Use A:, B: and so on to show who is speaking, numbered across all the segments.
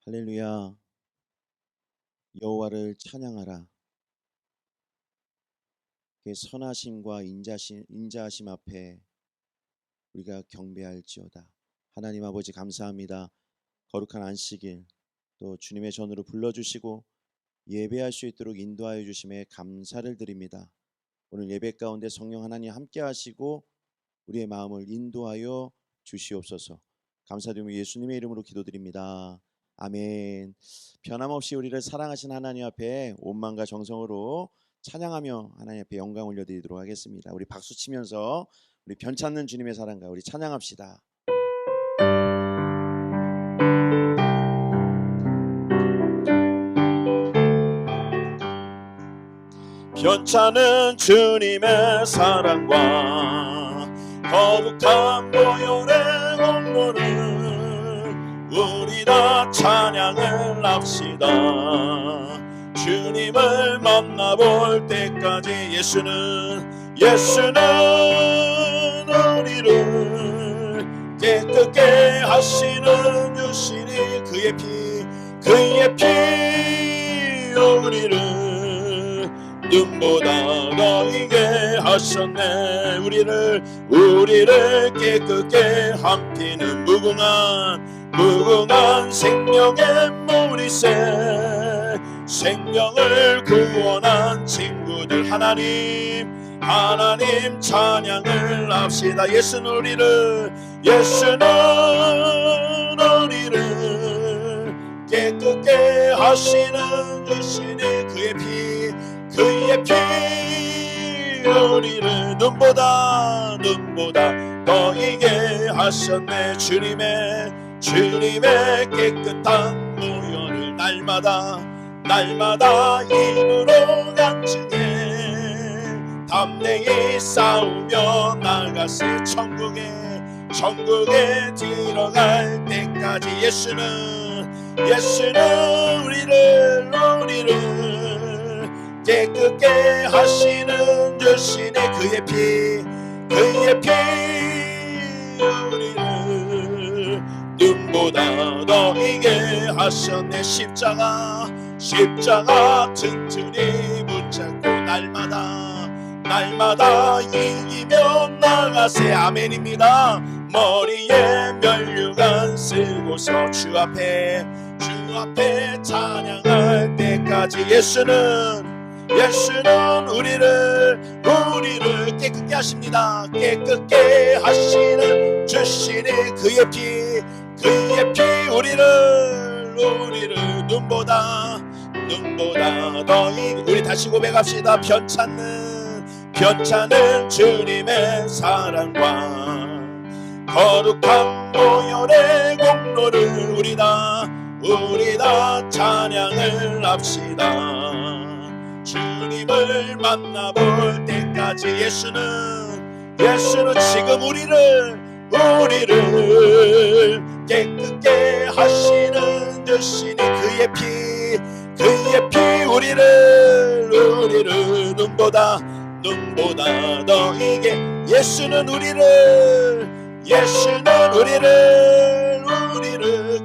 A: 할렐루야. 여호와를 찬양하라. 그의 선하심과 인자하심 앞에 우리가 경배할지어다. 하나님 아버지 감사합니다. 거룩한 안식일 또 주님의 전으로 불러주시고 예배할 수 있도록 인도하여 주심에 감사를 드립니다. 오늘 예배 가운데 성령 하나님 함께 하시고 우리의 마음을 인도하여 주시옵소서. 감사드리며 예수님의 이름으로 기도드립니다. 아멘. 변함없이 우리를 사랑하신 하나님 앞에 온 마음과 정성으로 찬양하며 하나님 앞에 영광 올려드리도록 하겠습니다. 우리 박수 치면서 우리 변찮는 주님의 사랑과 우리 찬양합시다. 변찮은 주님의 사랑과 거룩한 보혈의 공로를 우리 다 찬양을 합시다. 주님을 만나볼 때까지 예수는 우리를 깨끗게 하시는 주시니 그의 피 우리를 눈보다 더 이게 하셨네. 우리를 깨끗게 함피는 무궁한 생명의 머리새 생명을 구원한 친구들 하나님 찬양을 합시다. 예수는 우리를 깨끗게 하시는 주시니 그의 피 우리를 눈보다 더 이게 하셨네. 주님의 깨끗한 보혈을 날마다 입으로 간증해 담대히 싸우며 나가세. 천국에 들어갈 때까지 예수는 우리를 깨끗게 하시는 주시니 그의 피 우리를 눈보다 더 이게 하셨네. 십자가 튼튼히 붙잡고 날마다 이기며 나가세. 아멘입니다. 머리에 면류관 쓰고서 주 앞에 찬양할 때까지 예수는 우리를 깨끗게 하십니다. 깨끗게 하시는 주시니 그의 피 우리를 눈보다 더 우리 다시 고백합시다. 변찮는 주님의 사랑과 거룩한 보혈의 공로를 우리 다 찬양을 합시다. 주님을 만나볼 때까지 예수는 지금 우리를 깨끗게 하시는 주시니 그의 피 우리를 눈보다 더 이게 예수는 우리를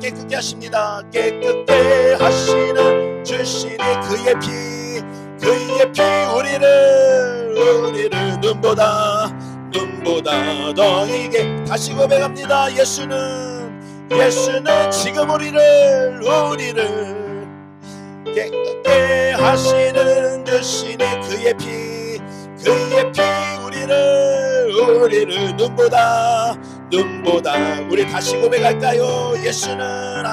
A: 깨끗게 하십니다. 깨끗게 하시는 주시니 그의 피 우리를 눈보다 더 이게 다시 고백합니다. 예수는 지금 우리를 깨끗게 하시는 주시니 그의 피 우리를 눈보다 우리 다시 고백할까요? 예수는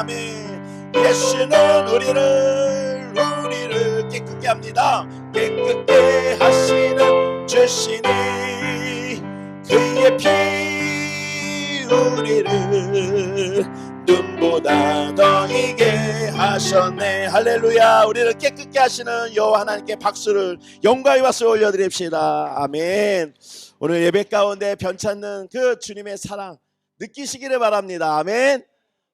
A: 우리를 깨끗게 합니다. 깨끗게 하시는 주시니 그의 피 우리를 눈보다 더 이게 하셨네. 할렐루야. 우리를 깨끗게 하시는 여호와 하나님께 박수를 영광의 박수를 올려드립시다. 아멘. 오늘 예배 가운데 변찮는 그 주님의 사랑 느끼시기를 바랍니다. 아멘.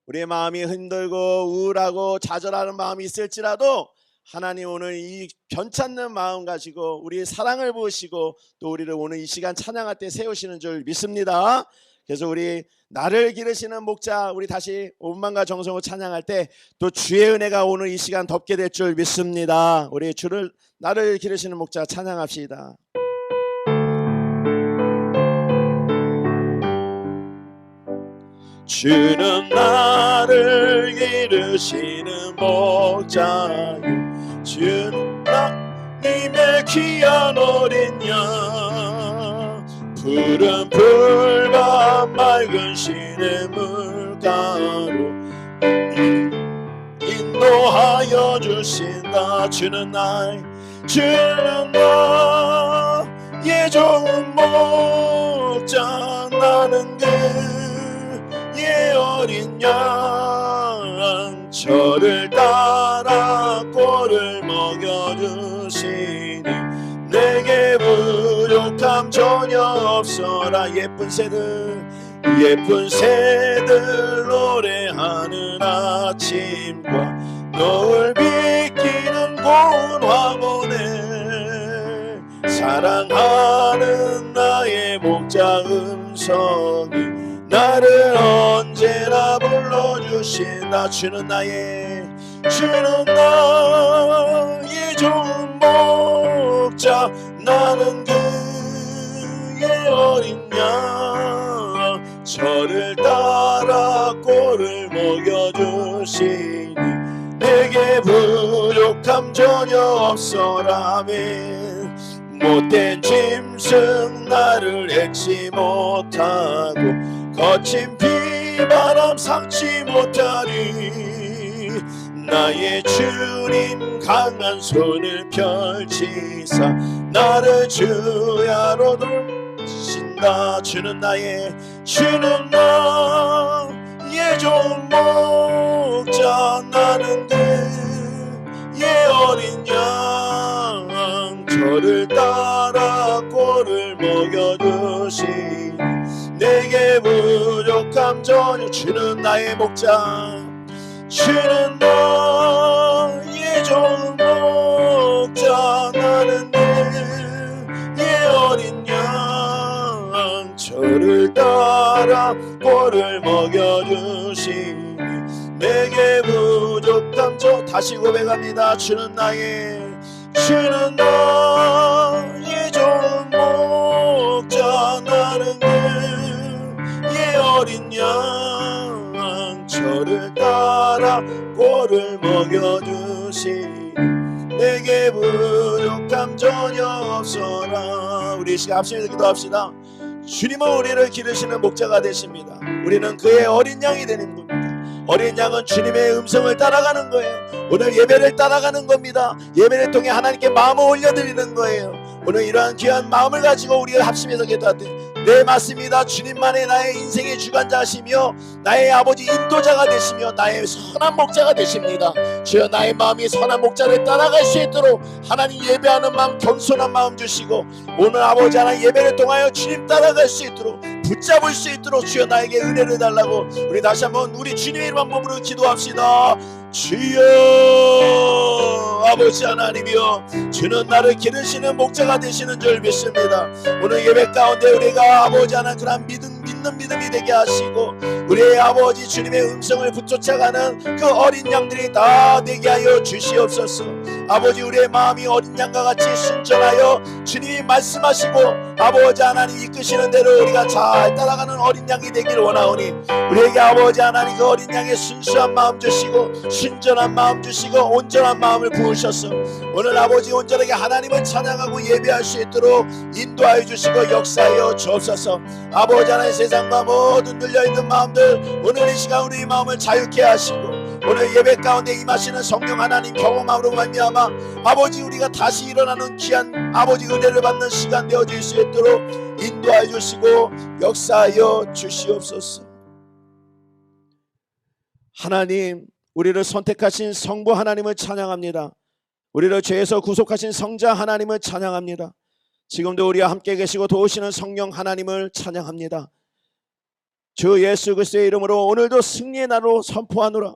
A: 우리의 마음이 흔들고 우울하고 좌절하는 마음이 있을지라도 하나님 오늘 이 변찮는 마음 가지고 우리의 사랑을 보시고 또 우리를 오늘 이 시간 찬양할 때 세우시는 줄 믿습니다. 그래서 우리 나를 기르시는 목자, 우리 다시 온만과 정성으로 찬양할 때 또 주의 은혜가 오늘 이 시간 덮게 될 줄 믿습니다. 우리 주를 나를 기르시는 목자 찬양합시다. 주는 나를 기르시는 목자요, 주는 나님의 귀한 어린 양, 푸른 풀과 맑은 시냇 물가로 인도하여 주신다. 주는 나의 좋은 목자, 나는 그의 어린 양, 저를 따라 꼴을 먹여주시니 내게 부족함 전혀 없어라. 예쁜 새들 노래하는 아침과 노을 비키는 고운 황혼에 사랑하는 나의 목자 음성이 나를 언제나 불러주신다. 주는 나의 좋은 목자, 나는 그의 어린 양, 저를 따라 꼴을 먹여주시니 내게 부족함 전혀 없어라. 아멘. 못된 짐승 나를 액지 못하고 거친 비바람 삭지 못하리. 나의 주님 강한 손을 펼치사 나를 주야로 돌리신다. 주는 나의 좋은 목자, 나는 그의 어린 양, 저를 따라 꼴을 먹여주시니 내게 부족함 전혀. 주는 나의 목자, 주는 나의 좋은 목자, 나는 그의 어린 양, 저를 따라 꼴을 먹여주시니 내게 부족함 전. 다시 고백합니다. 주는 나의 좋은 목자, 나는 그의 어린 양, 저를 따라 꼴을 먹여주시니 내게 부족함 전혀 없어라. 우리 이 시간 합심해서 기도합시다. 주님은 우리를 기르시는 목자가 되십니다. 우리는 그의 어린 양이 되는 겁니다. 어린 양은 주님의 음성을 따라가는 거예요. 오늘 예배를 따라가는 겁니다. 예배를 통해 하나님께 마음을 올려드리는 거예요. 오늘 이러한 귀한 마음을 가지고 우리가 합심해서 기도할 때, 네 맞습니다. 주님만이 나의 인생의 주관자시며 나의 아버지 인도자가 되시며 나의 선한 목자가 되십니다. 주여, 나의 마음이 선한 목자를 따라갈 수 있도록 하나님 예배하는 마음, 겸손한 마음 주시고 오늘 아버지 하나님 예배를 통하여 주님 따라갈 수 있도록 붙잡을 수 있도록 주여 나에게 은혜를 달라고 우리 다시 한번 우리 주님의 이름 한번 부르고 기도합시다. 주여, 아버지 하나님이여, 주는 나를 기르시는 목자가 되시는 줄 믿습니다. 오늘 예배 가운데 우리가 아버지 하나님 그런 믿는 믿음이 되게 하시고 우리의 아버지 주님의 음성을 붙쫓아가는 그 어린 양들이 다 되게 하여 주시옵소서. 아버지, 우리의 마음이 어린 양과 같이 순전하여 주님이 말씀하시고 아버지 하나님 이끄시는 대로 우리가 잘 따라가는 어린 양이 되기를 원하오니 우리에게 아버지 하나님 그 어린 양의 순수한 마음 주시고 순전한 마음 주시고 온전한 마음을 부으셔서 오늘 아버지 온전하게 하나님을 찬양하고 예배할 수 있도록 인도하여 주시고 역사하여 주옵소서. 아버지 하나님, 세상과 모든 눌려있는 마음들 오늘 이 시간 우리 마음을 자유케 하시고 오늘 예배 가운데 임하시는 성령 하나님 경험함으로 말미암아 아버지 우리가 다시 일어나는 귀한 아버지 은혜를 받는 시간 되어질 수 있도록 인도하여 주시고 역사하여 주시옵소서. 하나님, 우리를 선택하신 성부 하나님을 찬양합니다. 우리를 죄에서 구속하신 성자 하나님을 찬양합니다. 지금도 우리와 함께 계시고 도우시는 성령 하나님을 찬양합니다. 주 예수 그리스도의 이름으로 오늘도 승리의 날로 선포하노라.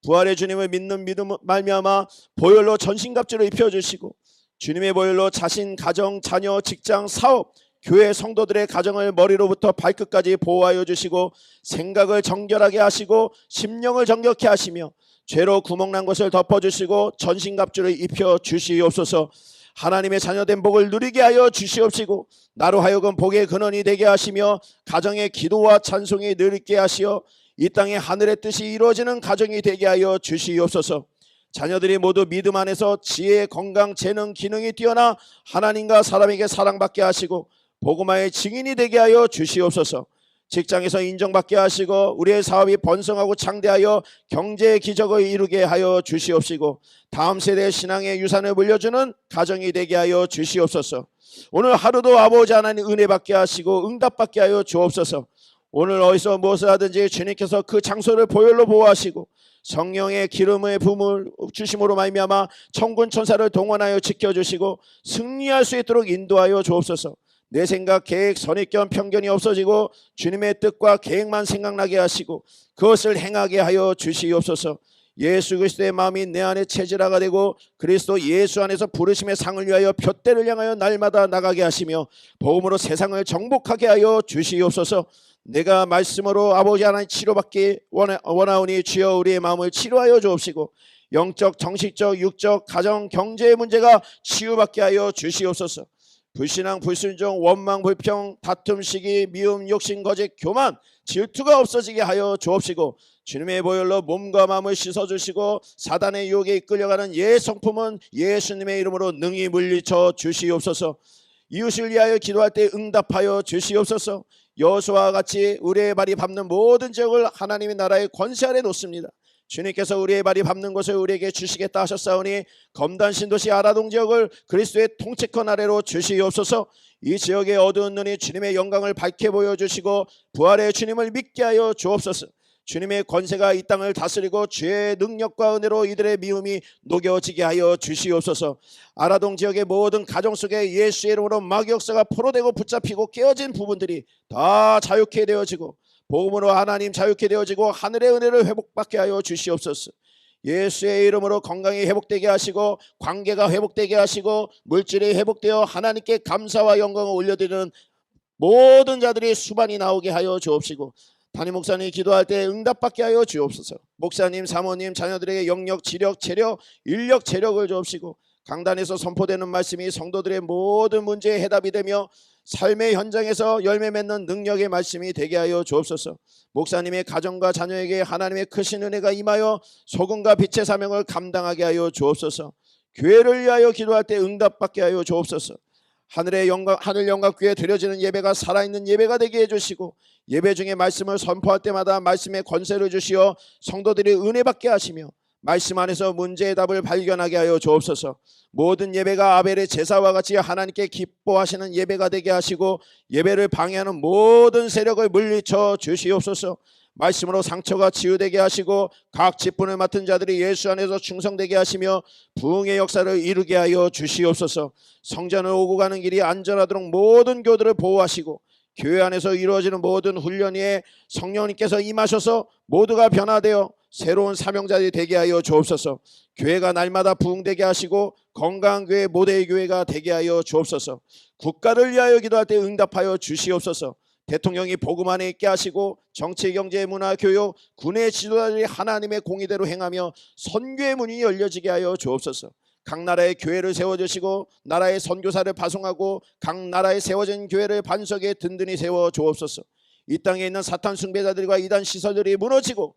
A: 부활의 주님을 믿는 믿음 말미암아 보혈로 전신갑주를 입혀주시고 주님의 보혈로 자신, 가정, 자녀, 직장, 사업, 교회 성도들의 가정을 머리로부터 발끝까지 보호하여 주시고 생각을 정결하게 하시고 심령을 정결케 하시며 죄로 구멍난 것을 덮어주시고 전신갑주를 입혀 주시옵소서. 하나님의 자녀된 복을 누리게 하여 주시옵시고 나로 하여금 복의 근원이 되게 하시며 가정의 기도와 찬송이 늘 있게 하시어 이 땅의 하늘의 뜻이 이루어지는 가정이 되게 하여 주시옵소서. 자녀들이 모두 믿음 안에서 지혜, 건강, 재능, 기능이 뛰어나 하나님과 사람에게 사랑받게 하시고 복음화의 증인이 되게 하여 주시옵소서. 직장에서 인정받게 하시고 우리의 사업이 번성하고 창대하여 경제의 기적을 이루게 하여 주시옵시고 다음 세대의 신앙의 유산을 물려주는 가정이 되게 하여 주시옵소서. 오늘 하루도 아버지 하나님 은혜 받게 하시고 응답받게 하여 주옵소서. 오늘 어디서 무엇을 하든지 주님께서 그 장소를 보혈로 보호하시고 성령의 기름의 부음을 주심으로 말미암아 천군 천사를 동원하여 지켜주시고 승리할 수 있도록 인도하여 주옵소서. 내 생각, 계획, 선입견, 편견이 없어지고 주님의 뜻과 계획만 생각나게 하시고 그것을 행하게 하여 주시옵소서. 예수 그리스도의 마음이 내 안에 체질화가 되고 그리스도 예수 안에서 부르심의 상을 위하여 둯대를 향하여 날마다 나가게 하시며 복음으로 세상을 정복하게 하여 주시옵소서. 내가 말씀으로 아버지 하나님 치료받기 원하오니 주여 우리의 마음을 치료하여 주옵시고 영적, 정식적, 육적, 가정, 경제의 문제가 치유받게 하여 주시옵소서. 불신앙, 불순종, 원망, 불평, 다툼, 시기, 미움, 욕심, 거짓, 교만, 질투가 없어지게 하여 주옵시고 주님의 보혈로 몸과 마음을 씻어주시고 사단의 유혹에 이끌려가는 성품은 예수님의 이름으로 능히 물리쳐 주시옵소서. 이웃을 위하여 기도할 때 응답하여 주시옵소서. 여호수아와 같이 우리의 발이 밟는 모든 지역을 하나님의 나라의 권세 아래 놓습니다. 주님께서 우리의 발이 밟는 것을 우리에게 주시겠다 하셨사오니 검단 신도시 아라동 지역을 그리스도의 통치권 아래로 주시옵소서. 이 지역의 어두운 눈이 주님의 영광을 밝게 보여주시고 부활의 주님을 믿게 하여 주옵소서. 주님의 권세가 이 땅을 다스리고 주의 능력과 은혜로 이들의 미움이 녹여지게 하여 주시옵소서. 아라동 지역의 모든 가정 속에 예수의 이름으로 마귀 역사가 포로되고 붙잡히고 깨어진 부분들이 다 자유케 되어지고 복음으로 하나님 자유케 되어지고 하늘의 은혜를 회복받게 하여 주시옵소서. 예수의 이름으로 건강이 회복되게 하시고 관계가 회복되게 하시고 물질이 회복되어 하나님께 감사와 영광을 올려드리는 모든 자들이 수반이 나오게 하여 주옵시고 담임 목사님이 기도할 때 응답받게 하여 주옵소서. 목사님, 사모님, 자녀들에게 영역, 지력, 체력, 인력, 재력을 주옵시고 강단에서 선포되는 말씀이 성도들의 모든 문제의 해답이 되며 삶의 현장에서 열매 맺는 능력의 말씀이 되게 하여 주옵소서. 목사님의 가정과 자녀에게 하나님의 크신 은혜가 임하여 소금과 빛의 사명을 감당하게 하여 주옵소서. 교회를 위하여 기도할 때 응답받게 하여 주옵소서. 하늘 영광교회에 드려지는 예배가 살아있는 예배가 되게 해주시고 예배 중에 말씀을 선포할 때마다 말씀의 권세를 주시어 성도들이 은혜 받게 하시며 말씀 안에서 문제의 답을 발견하게 하여 주옵소서. 모든 예배가 아벨의 제사와 같이 하나님께 기뻐하시는 예배가 되게 하시고 예배를 방해하는 모든 세력을 물리쳐 주시옵소서. 말씀으로 상처가 치유되게 하시고 각 직분을 맡은 자들이 예수 안에서 충성되게 하시며 부흥의 역사를 이루게 하여 주시옵소서. 성전을 오고 가는 길이 안전하도록 모든 교들을 보호하시고 교회 안에서 이루어지는 모든 훈련에 성령님께서 임하셔서 모두가 변화되어 새로운 사명자들이 되게 하여 주옵소서. 교회가 날마다 부흥되게 하시고 건강한 교회, 모델 교회가 되게 하여 주옵소서. 국가를 위하여 기도할 때 응답하여 주시옵소서. 대통령이 복음 안에 있게 하시고 정치, 경제, 문화, 교육, 군의 지도자들이 하나님의 공의대로 행하며 선교의 문이 열려지게 하여 주옵소서. 각 나라의 교회를 세워주시고 나라의 선교사를 파송하고 각 나라에 세워진 교회를 반석에 든든히 세워 주옵소서. 이 땅에 있는 사탄 숭배자들과 이단 시설들이 무너지고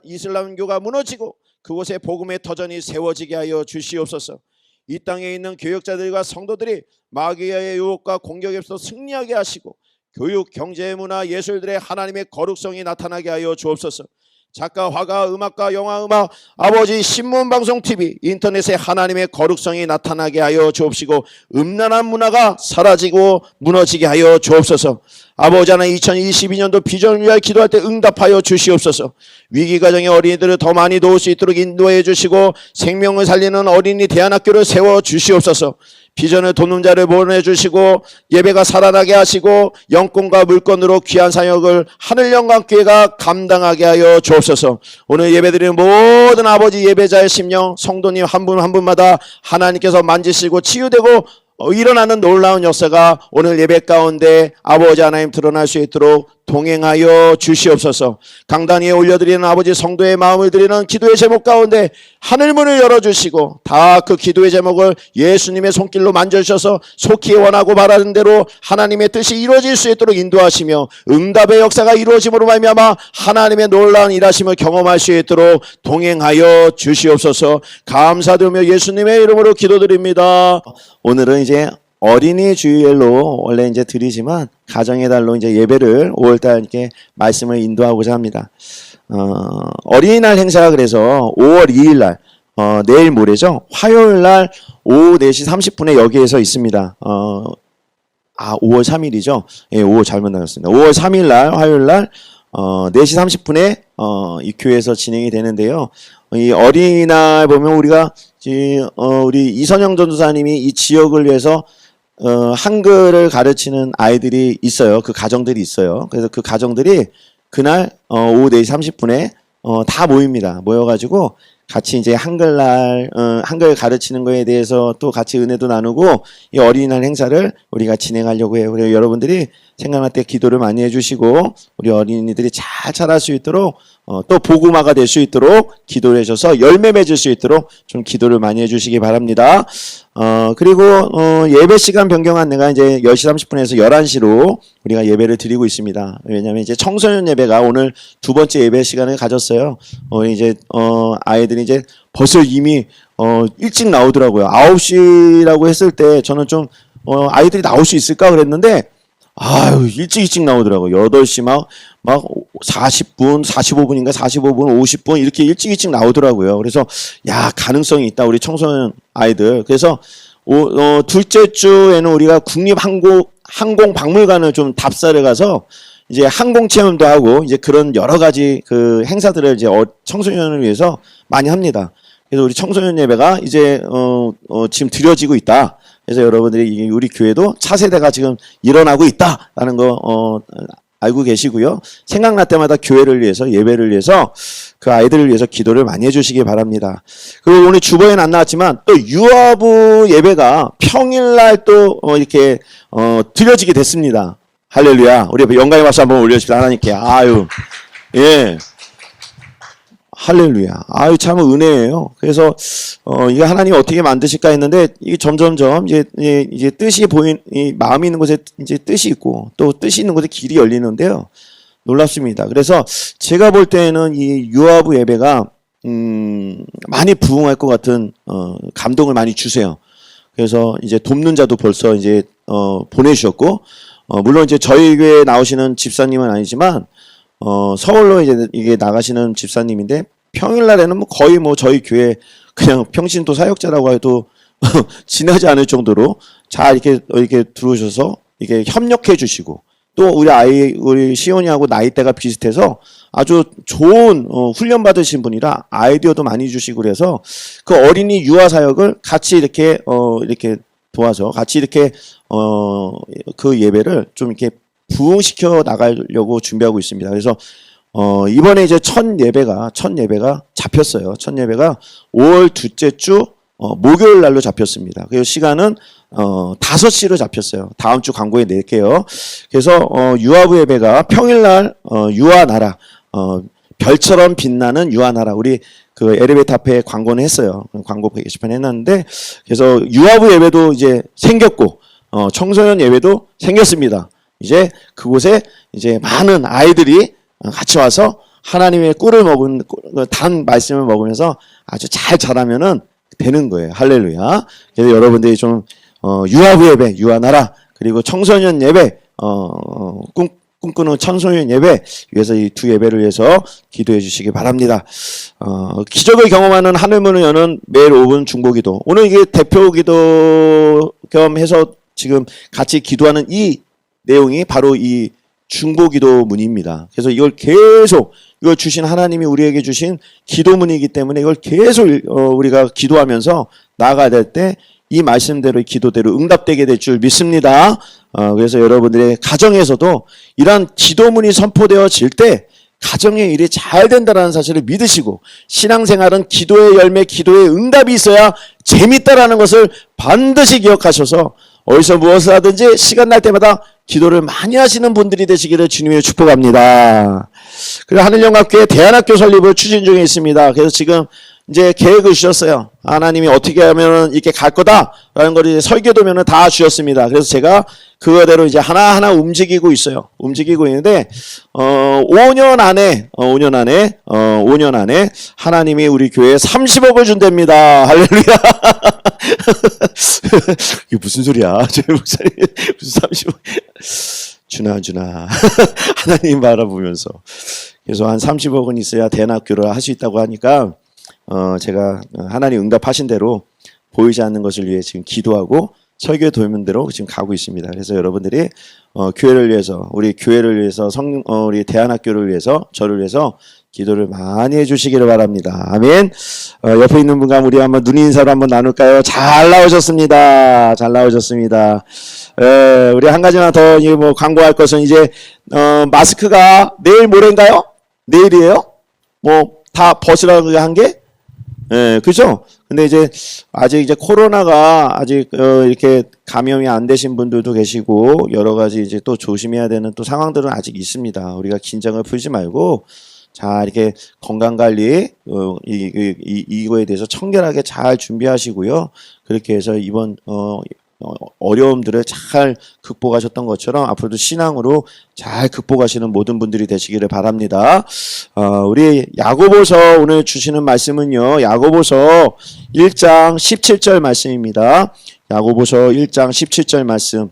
A: 이슬람교가 무너지고 그곳에 복음의 터전이 세워지게 하여 주시옵소서. 이 땅에 있는 교역자들과 성도들이 마귀의 유혹과 공격에서 승리하게 하시고 교육, 경제, 문화, 예술들의 하나님의 거룩성이 나타나게 하여 주옵소서. 작가, 화가, 음악가, 영화, 음악, 아버지, 신문, 방송, TV, 인터넷에 하나님의 거룩성이 나타나게 하여 주옵시고 음란한 문화가 사라지고 무너지게 하여 주옵소서. 아버지 하나님 2022년도 비전을 위하여 기도할 때 응답하여 주시옵소서. 위기가정의 어린이들을 더 많이 도울 수 있도록 인도해 주시고 생명을 살리는 어린이 대안학교를 세워 주시옵소서. 비전을 돕는 자를 보내주시고 예배가 살아나게 하시고 영권과 물권으로 귀한 사역을 하늘영광교회가 감당하게 하여 주옵소서. 오늘 예배드리는 모든 아버지 예배자의 심령 성도님 한 분 한 분마다 하나님께서 만지시고 치유되고 일어나는 놀라운 역사가 오늘 예배 가운데 아버지 하나님 드러날 수 있도록 동행하여 주시옵소서. 강단 위에 올려드리는 아버지 성도의 마음을 드리는 기도의 제목 가운데 하늘문을 열어주시고 다 그 기도의 제목을 예수님의 손길로 만져주셔서 속히 원하고 바라는 대로 하나님의 뜻이 이루어질 수 있도록 인도하시며 응답의 역사가 이루어짐으로 말미암아 하나님의 놀라운 일하심을 경험할 수 있도록 동행하여 주시옵소서. 감사드리며 예수님의 이름으로 기도드립니다. 오늘은 이제 어린이 주일로 원래 이제 드리지만 가정의 달로 이제 예배를 5월달 이렇게 말씀을 인도하고자 합니다. 어린이날 행사가 그래서 5월 2일 날 내일 모레죠. 화요일 날 오후 4시 30분에 여기에서 있습니다. 5월 3일이죠. 예, 5월 잘못 나갔습니다. 5월 3일 날 화요일 날 4시 30분에 이 교회에서 진행이 되는데요. 이 어린이날 보면 우리가 우리 이선영 전도사님이 이 지역을 위해서 한글을 가르치는 아이들이 있어요. 그 가정들이 있어요. 그래서 그 가정들이 그날 오후 4시 30분에 다 모입니다. 모여가지고 같이 이제 한글 가르치는 거에 대해서 또 같이 은혜도 나누고 이 어린이날 행사를 우리가 진행하려고 해요. 그래서 여러분들이 생각날 때 기도를 많이 해주시고 우리 어린이들이 잘 자랄 수 있도록 또 복음화가 될 수 있도록 기도를 해줘서 열매 맺을 수 있도록 좀 기도를 많이 해주시기 바랍니다. 그리고 예배 시간 변경 안내가 이제 10시 30분에서 11시로 우리가 예배를 드리고 있습니다. 왜냐하면 이제 청소년 예배가 오늘 두 번째 예배 시간을 가졌어요. 이제 아이들이 이제 벌써 이미 일찍 나오더라고요. 9시라고 했을 때 저는 좀 아이들이 나올 수 있을까 그랬는데 일찍 나오더라고요. 8시 막 40분, 45분인가 45분, 50분 이렇게 일찍 나오더라고요. 그래서 가능성이 있다. 우리 청소년 아이들. 그래서 둘째 주에는 우리가 국립항공박물관을 좀 답사를 가서 이제 항공 체험도 하고 이제 그런 여러 가지 그 행사들을 이제 청소년을 위해서 많이 합니다. 그래서 우리 청소년 예배가 이제 지금 드려지고 있다. 그래서 여러분들이 우리 교회도 차세대가 지금 일어나고 있다라는 거 알고 계시고요. 생각날 때마다 교회를 위해서 예배를 위해서 그 아이들을 위해서 기도를 많이 해주시기 바랍니다. 그리고 오늘 주보에는 안 나왔지만 또 유아부 예배가 평일날 또 이렇게 드려지게 됐습니다. 할렐루야. 우리 영광의 박수 한번 올려주십시오. 하나님께. 예. 할렐루야. 참 은혜예요. 그래서 이게 하나님이 어떻게 만드실까 했는데 이게 점점점 이제 뜻이 이 마음이 있는 곳에 이제 뜻이 있고 또 뜻이 있는 곳에 길이 열리는데요. 놀랍습니다. 그래서 제가 볼 때는 이 유아부 예배가 많이 부흥할 것 같은 감동을 많이 주세요. 그래서 이제 돕는 자도 벌써 이제 보내주셨고 물론 이제 저희 교회에 나오시는 집사님은 아니지만 서울로 이게 나가시는 집사님인데 평일날에는 거의 저희 교회 그냥 평신도 사역자라고 해도 지나지 않을 정도로 잘 이렇게 들어오셔서 이게 협력해 주시고 또 우리 시온이하고 나이대가 비슷해서 아주 좋은 훈련 받으신 분이라 아이디어도 많이 주시고 그래서 그 어린이 유아 사역을 같이 이렇게 도와서 같이 이렇게 그 예배를 좀 이렇게 부흥시켜 나가려고 준비하고 있습니다. 그래서 이번에 이제 첫 예배가 잡혔어요. 첫 예배가 5월 둘째 주 목요일 날로 잡혔습니다. 그리고 시간은 5시로 잡혔어요. 다음 주 광고에 낼게요. 그래서 유아부 예배가 평일날 유아나라 별처럼 빛나는 유아나라 우리 그 엘리베이터 앞에 광고는 했어요. 광고 게시판 해놨는데 그래서 유아부 예배도 이제 생겼고 청소년 예배도 생겼습니다. 이제 그곳에 이제 많은 아이들이 같이 와서 하나님의 꿀을 먹은 단 말씀을 먹으면서 아주 잘 자라면은 되는 거예요. 할렐루야. 그래서 여러분들이 좀 유아부 예배, 유아나라 그리고 청소년 예배, 꿈꾸는 청소년 예배 위해서 이 두 예배를 위해서 기도해 주시기 바랍니다. 기적을 경험하는 하늘문을 여는 매일 5분 중보기도. 오늘 이게 대표기도 겸 해서 지금 같이 기도하는 이 내용이 바로 이 중보기도문입니다. 그래서 이걸 주신 하나님이 우리에게 주신 기도문이기 때문에 이걸 계속 우리가 기도하면서 나아가야 될 때 이 말씀대로 기도대로 응답되게 될 줄 믿습니다. 그래서 여러분들의 가정에서도 이러한 기도문이 선포되어질 때 가정의 일이 잘 된다는 사실을 믿으시고 신앙생활은 기도의 열매, 기도의 응답이 있어야 재밌다라는 것을 반드시 기억하셔서 어디서 무엇을 하든지 시간 날 때마다 기도를 많이 하시는 분들이 되시기를 주님의 축복합니다. 그리고 하늘영광교회 대안학교 설립을 추진 중에 있습니다. 그래서 지금 이제 계획을 주셨어요. 하나님이 어떻게 하면 이렇게 갈 거다라는 걸 이제 설계도면은 다 주셨습니다. 그래서 제가 그거대로 이제 하나하나 움직이고 있어요. 움직이고 있는데 5년 안에 하나님이 우리 교회에 30억을 준답니다. 할렐루야. 이게 무슨 소리야? 저희 목사님 무슨 30억? 주나 하나님 바라보면서 그래서 한 30억은 있어야 대안학교를 할 수 있다고 하니까 제가 하나님 응답하신 대로 보이지 않는 것을 위해 지금 기도하고 설교 도면대로 지금 가고 있습니다. 그래서 여러분들이 교회를 위해서, 우리 교회를 위해서, 우리 대안학교를 위해서, 저를 위해서 기도를 많이 해주시기를 바랍니다. 아멘. 옆에 있는 분과 우리 한번 눈 인사로 한번 나눌까요? 잘 나오셨습니다. 잘 나오셨습니다. 우리 한 가지만 더 뭐 광고할 것은 이제 마스크가 내일 모레인가요? 내일이에요? 뭐 다 벗으라고 한 게? 그죠? 근데 이제 아직 이제 코로나가 아직 이렇게 감염이 안 되신 분들도 계시고 여러 가지 이제 또 조심해야 되는 또 상황들은 아직 있습니다. 우리가 긴장을 풀지 말고 자 이렇게 건강 관리 이거에 대해서 청결하게 잘 준비하시고요. 그렇게 해서 이번 어려움들을 잘 극복하셨던 것처럼 앞으로도 신앙으로 잘 극복하시는 모든 분들이 되시기를 바랍니다. 우리 야고보서 오늘 주시는 말씀은요. 야고보서 1장 17절 말씀입니다. 야고보서 1장 17절 말씀.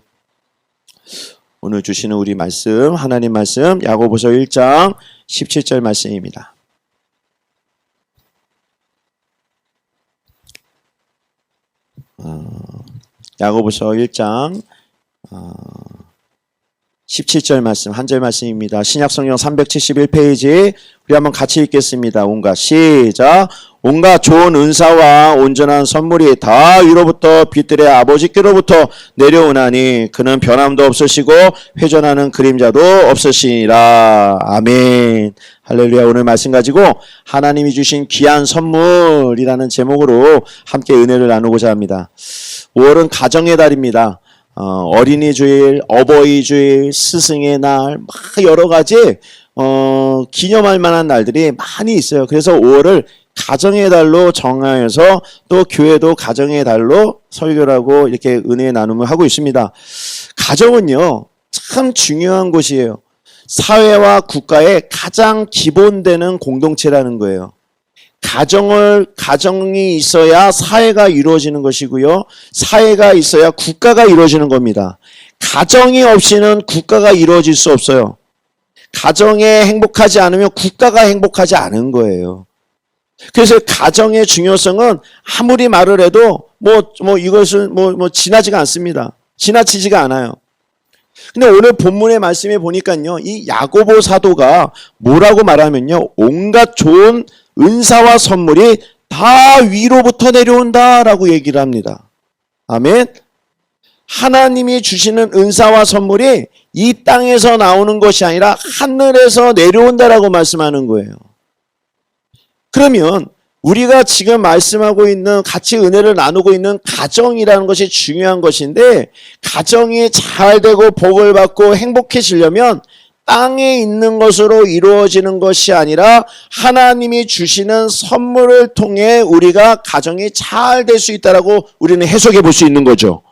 A: 오늘 주시는 우리 말씀, 하나님 말씀, 야고보서 1장 17절 말씀입니다. 야고보서 1장 17절 말씀, 한 절 말씀입니다. 신약성경 371페이지 우리 한번 같이 읽겠습니다. 시작. 온갖 좋은 은사와 온전한 선물이 다 위로부터 빛들의 아버지께로부터 내려오나니 그는 변함도 없으시고 회전하는 그림자도 없으시니라. 아멘. 할렐루야. 오늘 말씀 가지고 하나님이 주신 귀한 선물이라는 제목으로 함께 은혜를 나누고자 합니다. 5월은 가정의 달입니다. 어린이 주일, 어버이 주일, 스승의 날, 막 여러 가지 기념할 만한 날들이 많이 있어요. 그래서 5월을 가정의 달로 정하여서 또 교회도 가정의 달로 설교를 하고 이렇게 은혜의 나눔을 하고 있습니다. 가정은요, 참 중요한 곳이에요. 사회와 국가의 가장 기본되는 공동체라는 거예요. 가정이 있어야 사회가 이루어지는 것이고요. 사회가 있어야 국가가 이루어지는 겁니다. 가정이 없이는 국가가 이루어질 수 없어요. 가정에 행복하지 않으면 국가가 행복하지 않은 거예요. 그래서 가정의 중요성은 아무리 말을 해도 이것은 지나지가 않습니다. 지나치지가 않아요. 근데 오늘 본문의 말씀에 보니까요, 이 야고보 사도가 뭐라고 말하면요, 온갖 좋은 은사와 선물이 다 위로부터 내려온다라고 얘기를 합니다. 아멘. 하나님이 주시는 은사와 선물이 이 땅에서 나오는 것이 아니라 하늘에서 내려온다라고 말씀하는 거예요. 그러면 우리가 지금 말씀하고 있는, 같이 은혜를 나누고 있는 가정이라는 것이 중요한 것인데, 가정이 잘 되고 복을 받고 행복해지려면 땅에 있는 것으로 이루어지는 것이 아니라 하나님이 주시는 선물을 통해 우리가 가정이 잘 될 수 있다라고 우리는 해석해 볼 수 있는 거죠.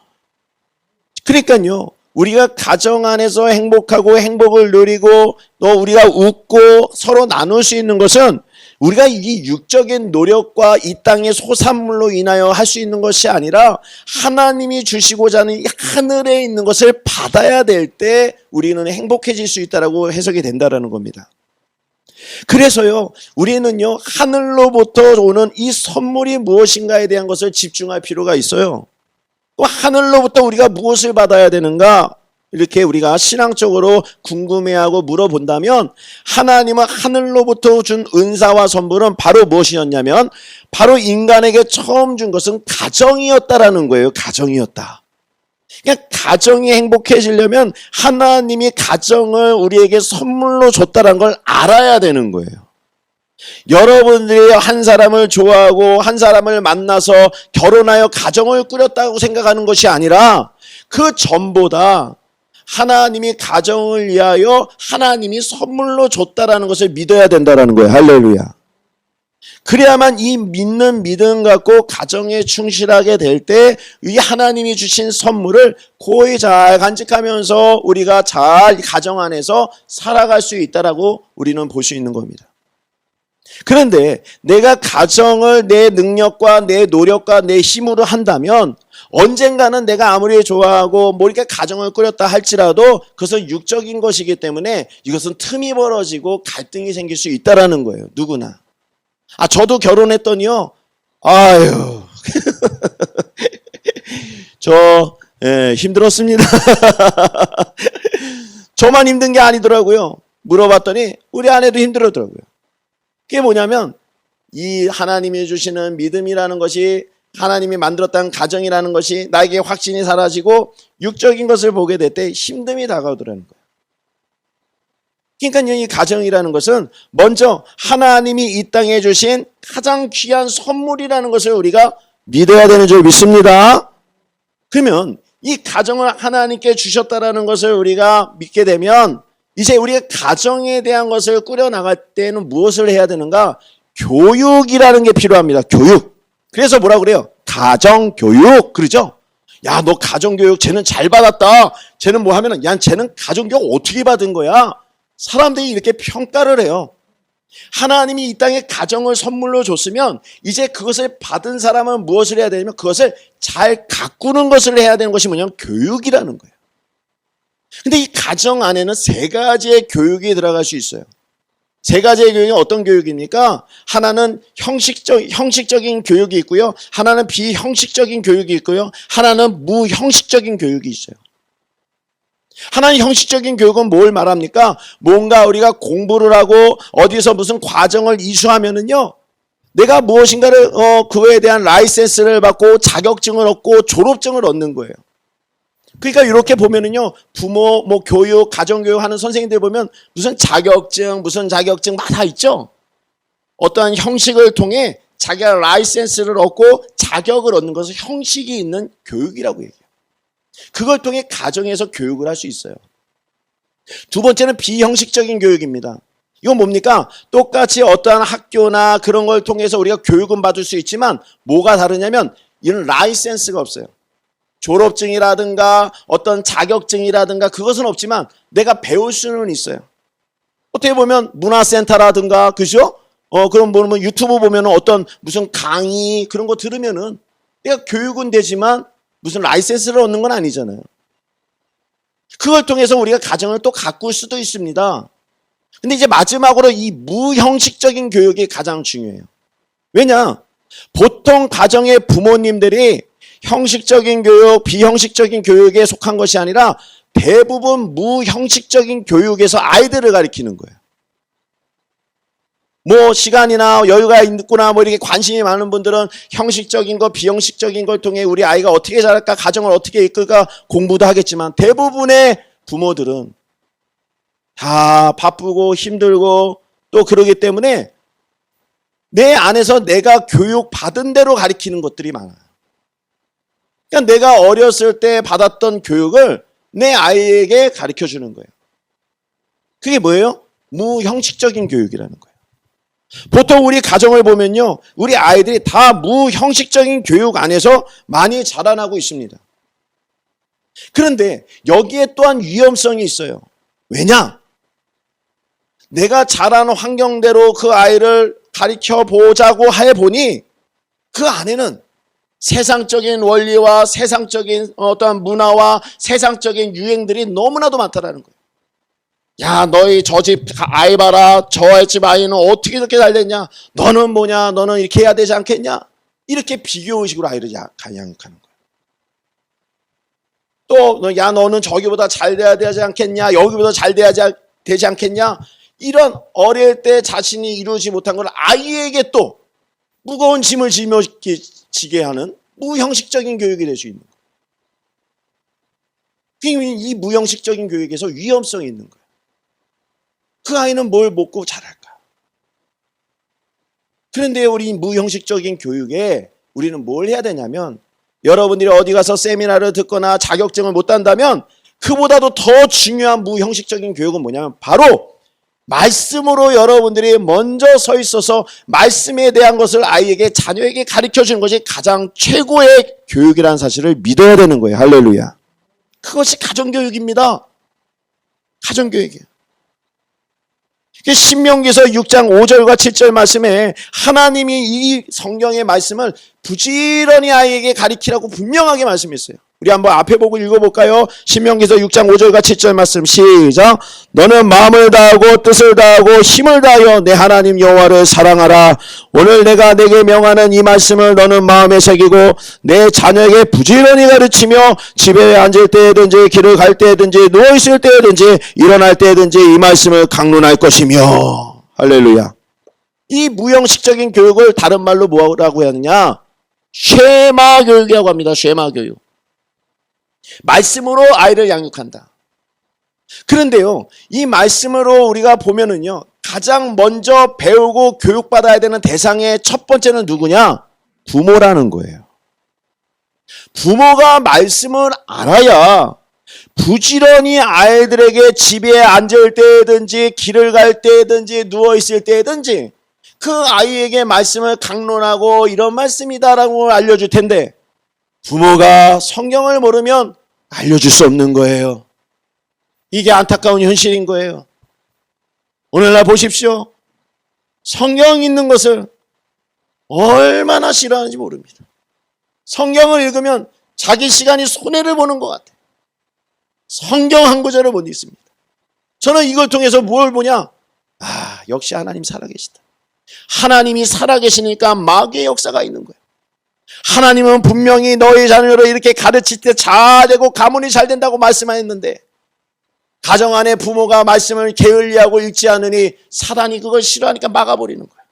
A: 그러니까요, 우리가 가정 안에서 행복하고 행복을 누리고 또 우리가 웃고 서로 나눌 수 있는 것은 우리가 이 육적인 노력과 이 땅의 소산물로 인하여 할 수 있는 것이 아니라 하나님이 주시고자 하는 이 하늘에 있는 것을 받아야 될 때 우리는 행복해질 수 있다라고 해석이 된다라는 겁니다. 그래서요, 우리는요, 하늘로부터 오는 이 선물이 무엇인가에 대한 것을 집중할 필요가 있어요. 또 하늘로부터 우리가 무엇을 받아야 되는가? 이렇게 우리가 신앙적으로 궁금해하고 물어본다면 하나님은 하늘로부터 준 은사와 선물은 바로 무엇이었냐면 바로 인간에게 처음 준 것은 가정이었다라는 거예요. 가정이었다. 그러니까 가정이 행복해지려면 하나님이 가정을 우리에게 선물로 줬다는 걸 알아야 되는 거예요. 여러분들이 한 사람을 좋아하고 한 사람을 만나서 결혼하여 가정을 꾸렸다고 생각하는 것이 아니라 그 전보다 하나님이 가정을 위하여 하나님이 선물로 줬다라는 것을 믿어야 된다라는 거예요. 할렐루야. 그래야만 이 믿는 믿음 갖고 가정에 충실하게 될 때 이 하나님이 주신 선물을 고이 잘 간직하면서 우리가 잘 가정 안에서 살아갈 수 있다라고 우리는 볼 수 있는 겁니다. 그런데 내가 가정을 내 능력과 내 노력과 내 힘으로 한다면 언젠가는 내가 아무리 좋아하고 뭐 이렇게 가정을 꾸렸다 할지라도 그것은 육적인 것이기 때문에 이것은 틈이 벌어지고 갈등이 생길 수 있다라는 거예요. 누구나. 저도 결혼했더니요. 아유. 힘들었습니다. 저만 힘든 게 아니더라고요. 물어봤더니 우리 아내도 힘들었더라고요. 그게 뭐냐면 이 하나님이 주시는 믿음이라는 것이 하나님이 만들었다는 가정이라는 것이 나에게 확신이 사라지고 육적인 것을 보게 될 때 힘듦이 다가오더라는 거예요. 그러니까 이 가정이라는 것은 먼저 하나님이 이 땅에 주신 가장 귀한 선물이라는 것을 우리가 믿어야 되는 줄 믿습니다. 그러면 이 가정을 하나님께 주셨다라는 것을 우리가 믿게 되면 이제 우리가 가정에 대한 것을 꾸려나갈 때는 무엇을 해야 되는가? 교육이라는 게 필요합니다. 교육. 그래서 뭐라 그래요? 가정교육. 그러죠? 야, 너 가정교육 쟤는 잘 받았다. 쟤는 뭐 하면은 야, 쟤는 가정교육 어떻게 받은 거야? 사람들이 이렇게 평가를 해요. 하나님이 이 땅에 가정을 선물로 줬으면 이제 그것을 받은 사람은 무엇을 해야 되냐면 그것을 잘 가꾸는 것을 해야 되는 것이 뭐냐면 교육이라는 거예요. 근데 이 가정 안에는 세 가지의 교육이 들어갈 수 있어요. 세 가지의 교육이 어떤 교육입니까? 하나는 형식적인 교육이 있고요. 하나는 비형식적인 교육이 있고요. 하나는 무형식적인 교육이 있어요. 하나는 형식적인 교육은 뭘 말합니까? 뭔가 우리가 공부를 하고 어디서 무슨 과정을 이수하면은요. 내가 무엇인가를 그거에 대한 라이센스를 받고 자격증을 얻고 졸업증을 얻는 거예요. 그러니까 이렇게 보면은요. 부모 교육, 가정교육 하는 선생님들 보면 무슨 자격증 막 다 있죠. 어떠한 형식을 통해 자기가 라이센스를 얻고 자격을 얻는 것을 형식이 있는 교육이라고 얘기해요. 그걸 통해 가정에서 교육을 할 수 있어요. 두 번째는 비형식적인 교육입니다. 이건 뭡니까? 똑같이 어떠한 학교나 그런 걸 통해서 우리가 교육은 받을 수 있지만 뭐가 다르냐면 이런 라이센스가 없어요. 졸업증이라든가 어떤 자격증이라든가 그것은 없지만 내가 배울 수는 있어요. 어떻게 보면 문화센터라든가 그죠? 그럼 보면 유튜브 보면 어떤 무슨 강의 그런 거 들으면은 내가 교육은 되지만 무슨 라이센스를 얻는 건 아니잖아요. 그걸 통해서 우리가 가정을 또 가꿀 수도 있습니다. 근데 이제 마지막으로 이 무형식적인 교육이 가장 중요해요. 왜냐? 보통 가정의 부모님들이 형식적인 교육, 비형식적인 교육에 속한 것이 아니라 대부분 무형식적인 교육에서 아이들을 가리키는 거예요. 뭐 시간이나 여유가 있구나 뭐 이렇게 관심이 많은 분들은 형식적인 거 비형식적인 걸 통해 우리 아이가 어떻게 자랄까 가정을 어떻게 이끌까 공부도 하겠지만 대부분의 부모들은 다 바쁘고 힘들고 또 그러기 때문에 내 안에서 내가 교육받은 대로 가리키는 것들이 많아요. 그러니까 내가 어렸을 때 받았던 교육을 내 아이에게 가르쳐 주는 거예요. 그게 뭐예요? 무형식적인 교육이라는 거예요. 보통 우리 가정을 보면요. 우리 아이들이 다 무형식적인 교육 안에서 많이 자라나고 있습니다. 그런데 여기에 또한 위험성이 있어요. 왜냐? 내가 자라는 환경대로 그 아이를 가르쳐 보자고 해보니 그 안에는 세상적인 원리와 세상적인 어떠한 문화와 세상적인 유행들이 너무나도 많다라는 거예요. 야, 너희 저 집 아이 봐라. 저 집 아이는 어떻게 이렇게 잘 됐냐? 너는 뭐냐? 너는 이렇게 해야 되지 않겠냐? 이렇게 비교의식으로 아이를 양육하는 거예요. 또, 야, 너는 저기보다 잘 돼야 되지 않겠냐? 여기보다 잘 돼야 되지 않겠냐? 이런 어릴 때 자신이 이루지 못한 걸 아이에게 또 무거운 짐을 지게 하는 무형식적인 교육이 될 수 있는 거예요. 이 무형식적인 교육에서 위험성이 있는 거예요. 그 아이는 뭘 먹고 자랄까? 그런데 우리 무형식적인 교육에 우리는 뭘 해야 되냐면 여러분들이 어디 가서 세미나를 듣거나 자격증을 못 딴다면 그보다도 더 중요한 무형식적인 교육은 뭐냐면 바로 말씀으로 여러분들이 먼저 서 있어서 말씀에 대한 것을 아이에게, 자녀에게 가르쳐주는 것이 가장 최고의 교육이라는 사실을 믿어야 되는 거예요. 할렐루야. 그것이 가정교육입니다. 가정교육이에요. 신명기서 6장 5절과 7절 말씀에 하나님이 이 성경의 말씀을 부지런히 아이에게 가르치라고 분명하게 말씀했어요. 우리 한번 앞에 보고 읽어볼까요? 신명기서 6장 5절과 7절 말씀 시작. 너는 마음을 다하고 뜻을 다하고 힘을 다하여 내 하나님 여호와를 사랑하라. 오늘 내가 내게 명하는 이 말씀을 너는 마음에 새기고 내 자녀에게 부지런히 가르치며 집에 앉을 때든지 길을 갈 때든지 누워있을 때든지 일어날 때든지 이 말씀을 강론할 것이며. 할렐루야. 이 무형식적인 교육을 다른 말로 뭐라고 하느냐? 쉐마 교육이라고 합니다. 쉐마 교육. 말씀으로 아이를 양육한다. 그런데요, 이 말씀으로 우리가 보면은요, 가장 먼저 배우고 교육받아야 되는 대상의 첫 번째는 누구냐? 부모라는 거예요. 부모가 말씀을 알아야 부지런히 아이들에게 집에 앉을 때든지 길을 갈 때든지 누워있을 때든지 그 아이에게 말씀을 강론하고 이런 말씀이다라고 알려줄 텐데, 부모가 성경을 모르면 알려줄 수 없는 거예요. 이게 안타까운 현실인 거예요. 오늘날 보십시오. 성경 읽는 것을 얼마나 싫어하는지 모릅니다. 성경을 읽으면 자기 시간이 손해를 보는 것 같아요. 성경 한 구절을 못 읽습니다. 저는 이걸 통해서 뭘 보냐? 역시 하나님 살아계시다. 하나님이 살아계시니까 마귀의 역사가 있는 거예요. 하나님은 분명히 너희 자녀를 이렇게 가르칠 때 잘되고 가문이 잘 된다고 말씀하셨는데 가정 안에 부모가 말씀을 게을리하고 읽지 않으니 사단이 그걸 싫어하니까 막아버리는 거예요.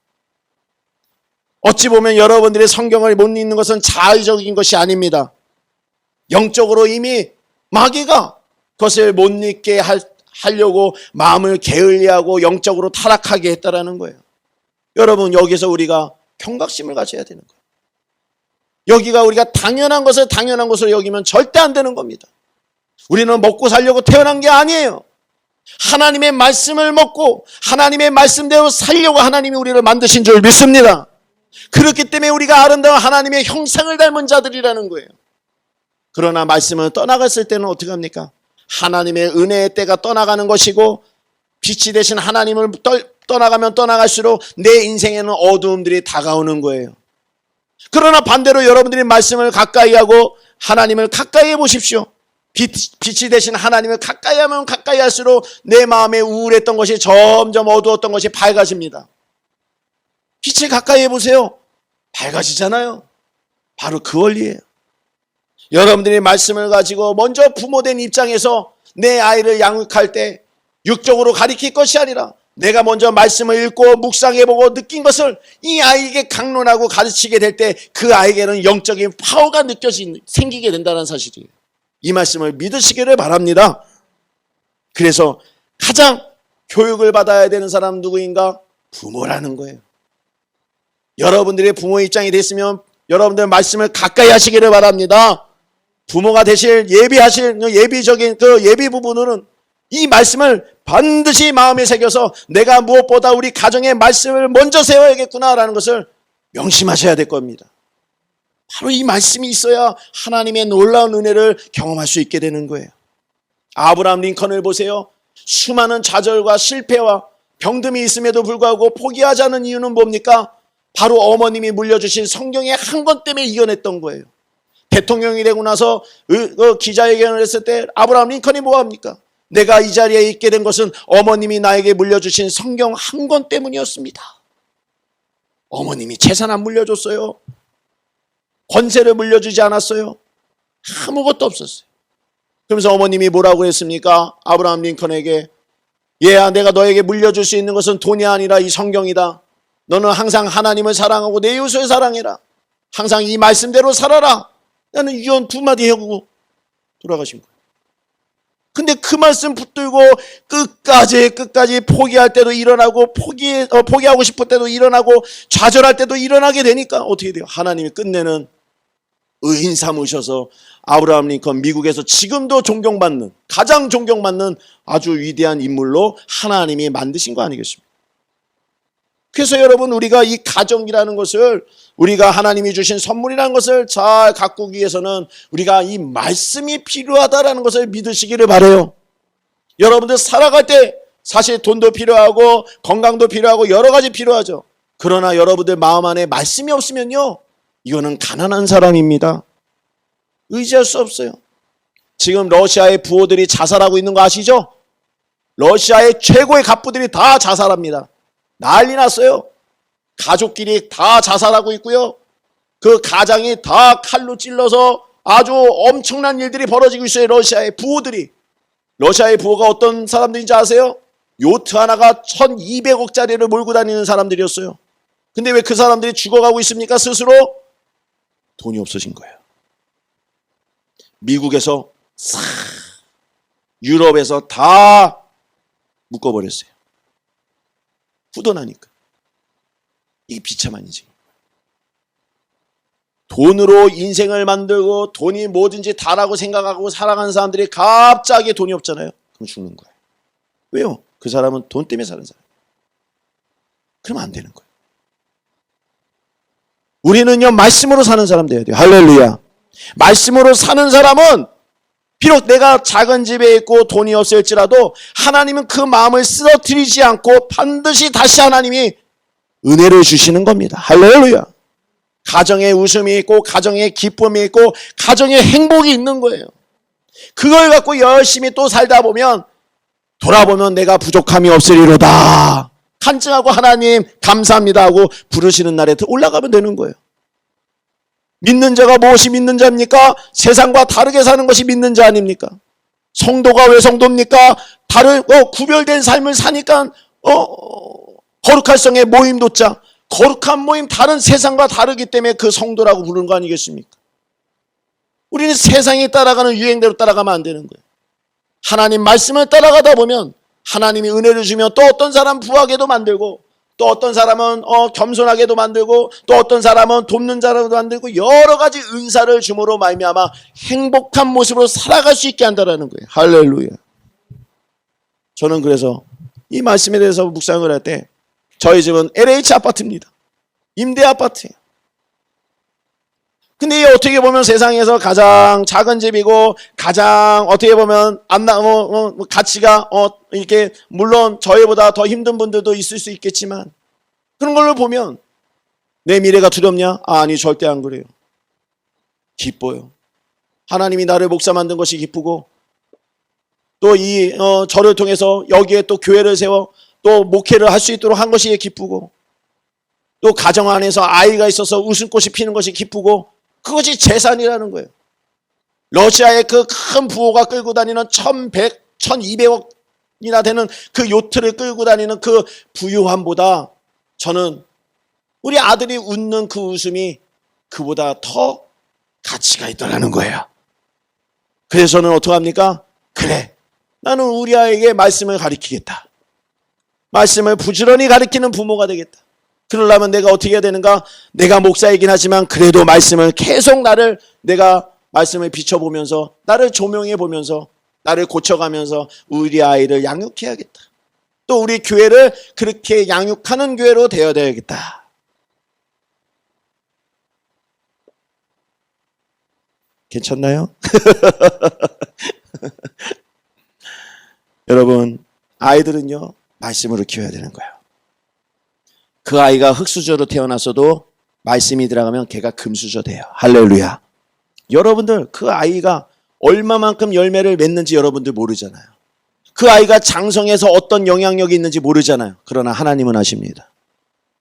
A: 어찌 보면 여러분들이 성경을 못 읽는 것은 자의적인 것이 아닙니다. 영적으로 이미 마귀가 그것을 못 읽게 하려고 마음을 게을리하고 영적으로 타락하게 했다라는 거예요. 여러분, 여기서 우리가 경각심을 가져야 되는 거예요. 여기가 우리가 당연한 것을 당연한 것으로 여기면 절대 안 되는 겁니다. 우리는 먹고 살려고 태어난 게 아니에요. 하나님의 말씀을 먹고 하나님의 말씀대로 살려고 하나님이 우리를 만드신 줄 믿습니다. 그렇기 때문에 우리가 아름다운 하나님의 형상을 닮은 자들이라는 거예요. 그러나 말씀을 떠나갔을 때는 어떻게 합니까? 하나님의 은혜의 때가 떠나가는 것이고 빛이 되신 하나님을 떠나가면 떠나갈수록 내 인생에는 어두움들이 다가오는 거예요. 그러나 반대로 여러분들이 말씀을 가까이 하고 하나님을 가까이 해보십시오. 빛이 되신 하나님을 가까이 하면 가까이 할수록 내 마음에 우울했던 것이 점점 어두웠던 것이 밝아집니다. 빛을 가까이 해보세요. 밝아지잖아요. 바로 그 원리예요. 여러분들이 말씀을 가지고 먼저 부모된 입장에서 내 아이를 양육할 때 육적으로 가리킬 것이 아니라 내가 먼저 말씀을 읽고 묵상해보고 느낀 것을 이 아이에게 강론하고 가르치게 될 때 그 아이에게는 영적인 파워가 생기게 된다는 사실이에요. 이 말씀을 믿으시기를 바랍니다. 그래서 가장 교육을 받아야 되는 사람 누구인가? 부모라는 거예요. 여러분들이 부모 입장이 됐으면 여러분들 말씀을 가까이 하시기를 바랍니다. 부모가 되실 예비적인 그 예비 부분은 이 말씀을 반드시 마음에 새겨서 내가 무엇보다 우리 가정의 말씀을 먼저 세워야겠구나라는 것을 명심하셔야 될 겁니다. 바로 이 말씀이 있어야 하나님의 놀라운 은혜를 경험할 수 있게 되는 거예요. 아브라함 링컨을 보세요. 수많은 좌절과 실패와 병듦이 있음에도 불구하고 포기하지 않은 이유는 뭡니까? 바로 어머님이 물려주신 성경의 한 권 때문에 이겨냈던 거예요. 대통령이 되고 나서 기자회견을 했을 때 아브라함 링컨이 뭐합니까? 내가 이 자리에 있게 된 것은 어머님이 나에게 물려주신 성경 한 권 때문이었습니다. 어머님이 재산 안 물려줬어요. 권세를 물려주지 않았어요. 아무것도 없었어요. 그러면서 어머님이 뭐라고 했습니까? 아브라함 링컨에게, 얘야, 내가 너에게 물려줄 수 있는 것은 돈이 아니라 이 성경이다. 너는 항상 하나님을 사랑하고 내 이웃을 사랑해라. 항상 이 말씀대로 살아라. 나는 유언 두 마디 하고 돌아가신 거예요. 근데 그 말씀 붙들고 끝까지 포기할 때도 일어나고 포기하고 싶을 때도 일어나고 좌절할 때도 일어나게 되니까 어떻게 돼요? 하나님이 끝내는 의인 삼으셔서 아브라함 링컨, 미국에서 지금도 존경받는, 가장 존경받는 아주 위대한 인물로 하나님이 만드신 거 아니겠습니까? 그래서 여러분, 우리가 이 가정이라는 것을, 우리가 하나님이 주신 선물이라는 것을 잘 가꾸기 위해서는 우리가 이 말씀이 필요하다라는 것을 믿으시기를 바라요. 여러분들 살아갈 때 사실 돈도 필요하고 건강도 필요하고 여러 가지 필요하죠. 그러나 여러분들 마음 안에 말씀이 없으면요, 이거는 가난한 사람입니다. 의지할 수 없어요. 지금 러시아의 부호들이 자살하고 있는 거 아시죠? 러시아의 최고의 갑부들이 다 자살합니다. 난리 났어요. 가족끼리 다 자살하고 있고요. 그 가장이 다 칼로 찔러서 아주 엄청난 일들이 벌어지고 있어요. 러시아의 부호들이. 러시아의 부호가 어떤 사람들인지 아세요? 요트 하나가 1200억짜리를 몰고 다니는 사람들이었어요. 근데 왜 그 사람들이 죽어가고 있습니까? 스스로 돈이 없어진 거예요. 미국에서 싹, 유럽에서 다 묶어버렸어요. 후돈하니까. 이게 비참한 인생. 돈으로 인생을 만들고 돈이 뭐든지 다라고 생각하고 살아가는 사람들이 갑자기 돈이 없잖아요. 그럼 죽는 거예요. 왜요? 그 사람은 돈 때문에 사는 사람. 그러면 안 되는 거예요. 우리는요, 말씀으로 사는 사람 돼야 돼요. 할렐루야. 말씀으로 사는 사람은 비록 내가 작은 집에 있고 돈이 없을지라도 하나님은 그 마음을 쓰러뜨리지 않고 반드시 다시 하나님이 은혜를 주시는 겁니다. 할렐루야. 가정에 웃음이 있고 가정에 기쁨이 있고 가정에 행복이 있는 거예요. 그걸 갖고 열심히 또 살다 보면 돌아보면 내가 부족함이 없으리로다 간증하고 하나님 감사합니다 하고 부르시는 날에 올라가면 되는 거예요. 믿는 자가 무엇이 믿는 자입니까? 세상과 다르게 사는 것이 믿는 자 아닙니까? 성도가 왜 성도입니까? 구별된 삶을 사니까 거룩할 성의 모임도자, 거룩한 모임, 다른 세상과 다르기 때문에 그 성도라고 부르는 거 아니겠습니까? 우리는 세상이 따라가는 유행대로 따라가면 안 되는 거예요. 하나님 말씀을 따라가다 보면 하나님이 은혜를 주면 또 어떤 사람 부하게도 만들고 또 어떤 사람은 겸손하게도 만들고 또 어떤 사람은 돕는 자라도 만들고 여러 가지 은사를 주므로 말미암아 행복한 모습으로 살아갈 수 있게 한다라는 거예요. 할렐루야. 저는 그래서 이 말씀에 대해서 묵상을 할 때 저희 집은 LH 아파트입니다. 임대 아파트예요. 근데 이게 어떻게 보면 세상에서 가장 작은 집이고 가장 어떻게 보면 가치가 이렇게 물론 저희보다 더 힘든 분들도 있을 수 있겠지만 그런 걸로 보면 내 미래가 두렵냐? 아니, 절대 안 그래요. 기뻐요. 하나님이 나를 목사 만든 것이 기쁘고 또 저를 통해서 여기에 또 교회를 세워 또 목회를 할 수 있도록 한 것이 기쁘고 또 가정 안에서 아이가 있어서 웃음꽃이 피는 것이 기쁘고 그것이 재산이라는 거예요. 러시아의 그 큰 부호가 끌고 다니는 1200억이나 되는 그 요트를 끌고 다니는 그 부유함보다 저는 우리 아들이 웃는 그 웃음이 그보다 더 가치가 있더라는 거예요. 그래서 저는 어떡합니까? 그래, 나는 우리 아이에게 말씀을 가르치겠다. 말씀을 부지런히 가르치는 부모가 되겠다. 그러려면 내가 어떻게 해야 되는가? 내가 목사이긴 하지만 그래도 말씀을 계속 내가 말씀을 비춰보면서 나를 조명해 보면서 나를 고쳐가면서 우리 아이를 양육해야겠다. 또 우리 교회를 그렇게 양육하는 교회로 되어야 되겠다. 괜찮나요? 여러분, 아이들은요 말씀으로 키워야 되는 거예요. 그 아이가 흙수저로 태어났어도 말씀이 들어가면 걔가 금수저 돼요. 할렐루야. 여러분들, 그 아이가 얼마만큼 열매를 맺는지 여러분들 모르잖아요. 그 아이가 장성해서 어떤 영향력이 있는지 모르잖아요. 그러나 하나님은 아십니다.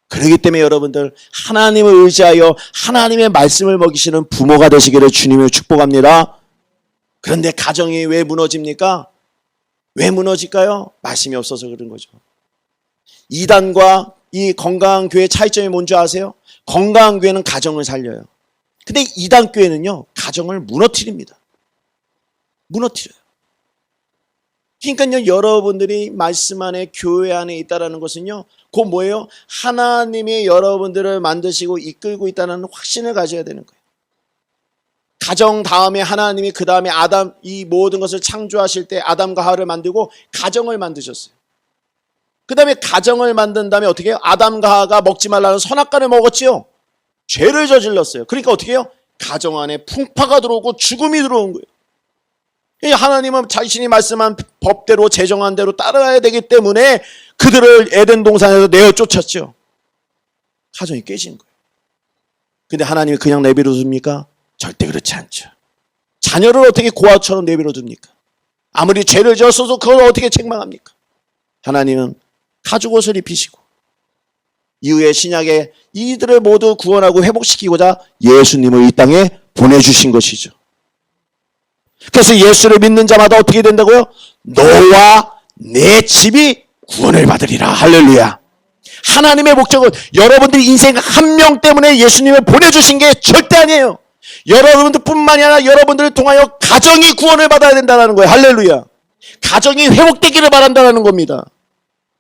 A: 그렇기 때문에 여러분들 하나님을 의지하여 하나님의 말씀을 먹이시는 부모가 되시기를 주님을 축복합니다. 그런데 가정이 왜 무너집니까? 왜 무너질까요? 말씀이 없어서 그런 거죠. 이단과 이 건강한 교회의 차이점이 뭔지 아세요? 건강한 교회는 가정을 살려요. 근데 이단 교회는요 가정을 무너뜨립니다. 무너뜨려요. 그러니까요 여러분들이 말씀 안에 교회 안에 있다는 것은요 그건 뭐예요? 하나님이 여러분들을 만드시고 이끌고 있다는 확신을 가져야 되는 거예요. 가정 다음에 하나님이 그 다음에 아담 이 모든 것을 창조하실 때 아담과 하와를 만들고 가정을 만드셨어요. 그 다음에 가정을 만든 다음에 어떻게 해요? 아담과 하와가 먹지 말라는 선악과를 먹었지요. 죄를 저질렀어요. 그러니까 어떻게 해요? 가정 안에 풍파가 들어오고 죽음이 들어온 거예요. 하나님은 자신이 말씀한 법대로 제정한 대로 따라야 되기 때문에 그들을 에덴 동산에서 내어 쫓았죠. 가정이 깨진 거예요. 근데 하나님이 그냥 내버려 둡니까? 절대 그렇지 않죠. 자녀를 어떻게 고아처럼 내버려 둡니까? 아무리 죄를 지었어도 그걸 어떻게 책망합니까? 하나님은 가죽옷을 입히시고 이후에 신약에 이들을 모두 구원하고 회복시키고자 예수님을 이 땅에 보내주신 것이죠. 그래서 예수를 믿는 자마다 어떻게 된다고요? 너와 내 집이 구원을 받으리라. 할렐루야. 하나님의 목적은 여러분들이 인생 한 명 때문에 예수님을 보내주신 게 절대 아니에요. 여러분들뿐만이 아니라 여러분들을 통하여 가정이 구원을 받아야 된다는 거예요. 할렐루야. 가정이 회복되기를 바란다는 겁니다.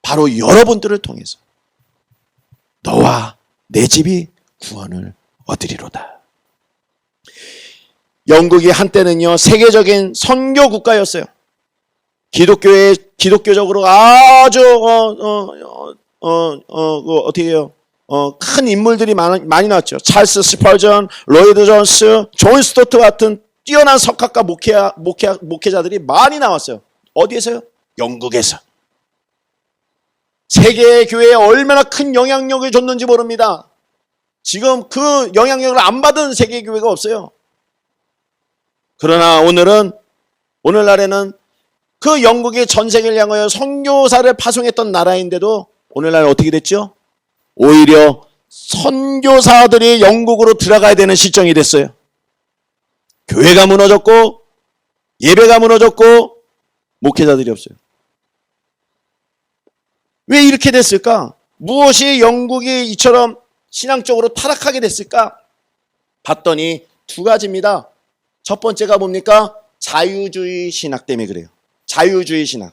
A: 바로 여러분들을 통해서 너와 내 집이 구원을 얻으리로다. 영국이 한때는요 세계적인 선교 국가였어요. 기독교적으로 아주 어떻게 해요? 큰 인물들이 많이 나왔죠. 찰스 스펄전, 로이드 존스, 존 스토트 같은 뛰어난 석학과 목회자들이 많이 나왔어요. 어디에서요? 영국에서. 세계 교회에 얼마나 큰 영향력을 줬는지 모릅니다. 지금 그 영향력을 안 받은 세계 교회가 없어요. 그러나 오늘날에는 그 영국이 전 세계를 향하여 선교사를 파송했던 나라인데도 오늘날 어떻게 됐죠? 오히려 선교사들이 영국으로 들어가야 되는 시점이 됐어요. 교회가 무너졌고 예배가 무너졌고 목회자들이 없어요. 왜 이렇게 됐을까? 무엇이 영국이 이처럼 신앙적으로 타락하게 됐을까? 봤더니 두 가지입니다. 첫 번째가 뭡니까? 자유주의 신학 때문에 그래요. 자유주의 신학.